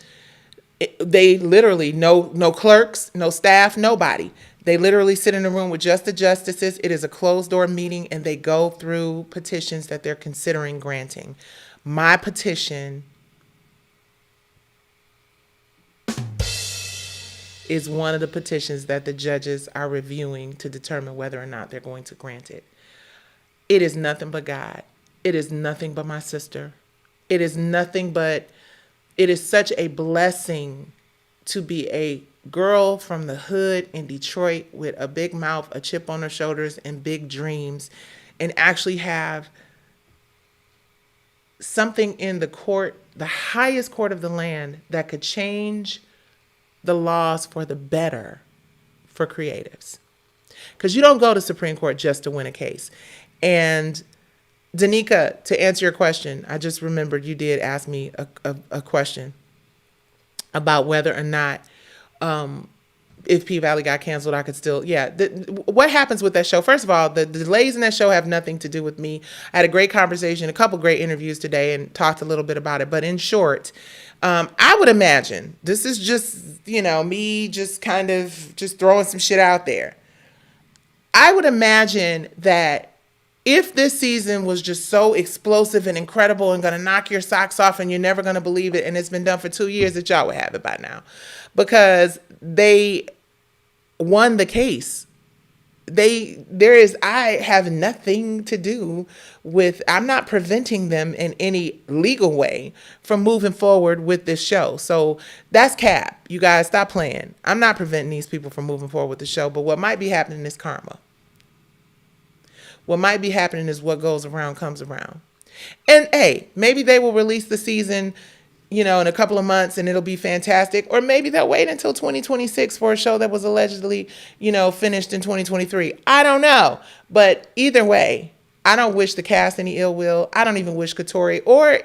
They literally, no clerks, no staff, nobody. They literally sit in a room with just the justices. It is a closed door meeting, and they go through petitions that they're considering granting. My petition is one of the petitions that the judges are reviewing to determine whether or not they're going to grant it. It is nothing but God. It is nothing but my sister. It is nothing but, it is such a blessing to be a girl from the hood in Detroit with a big mouth, a chip on her shoulders, and big dreams, and actually have something in the court, the highest court of the land, that could change the laws for the better for creatives. Because you don't go to Supreme Court just to win a case. And Danica, to answer your question, I just remembered you did ask me a question about whether or not if P-Valley got canceled, I could still, what happens with that show? First of all, the delays in that show have nothing to do with me. I had a great conversation, a couple great interviews today, and talked a little bit about it. But in short, I would imagine, this is just, me just kind of just throwing some shit out there. I would imagine that if this season was just so explosive and incredible and going to knock your socks off and you're never going to believe it, and it's been done for 2 years, that y'all would have it by now. Because they won the case. I have nothing to do with, I'm not preventing them in any legal way from moving forward with this show. So that's cap. You guys stop playing. I'm not preventing these people from moving forward with the show, but what might be happening is karma. What might be happening is what goes around comes around. And hey, maybe they will release the season, in a couple of months and it'll be fantastic. Or maybe they'll wait until 2026 for a show that was allegedly, finished in 2023. I don't know. But either way, I don't wish the cast any ill will. I don't even wish Katori, or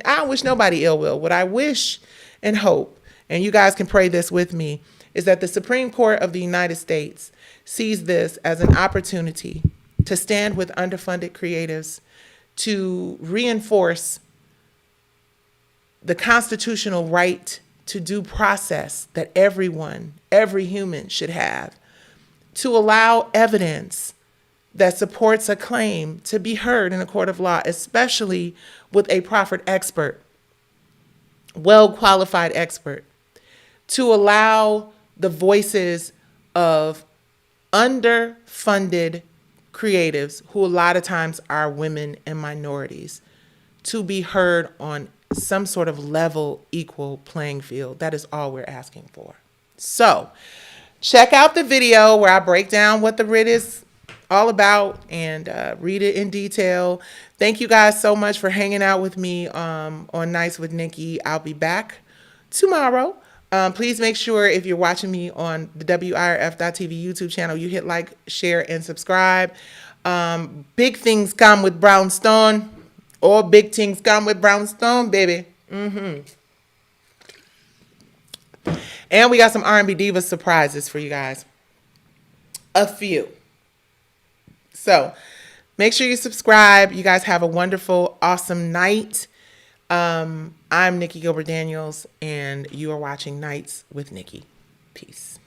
I don't wish nobody ill will. What I wish and hope, and you guys can pray this with me, is that the Supreme Court of the United States sees this as an opportunity to stand with underfunded creatives, to reinforce the constitutional right to due process that every human should have, to allow evidence that supports a claim to be heard in a court of law, especially with a proffered expert, well-qualified expert, to allow the voices of underfunded creatives, who a lot of times are women and minorities, to be heard on some sort of level, equal playing field. That is all we're asking for. So check out the video where I break down what the writ is all about and read it in detail. Thank you guys so much for hanging out with me on Nights with Nicci. I'll be back tomorrow. Please make sure, if you're watching me on the WIRF.TV YouTube channel, you hit like, share, and subscribe. Big things come with brownstone. All big things come with brownstone, baby. And we got some R&B Divas surprises for you guys. A few. So make sure you subscribe. You guys have a wonderful, awesome night. I'm Nicci Gilbert Daniels, and you are watching Nights with Nicci. Peace.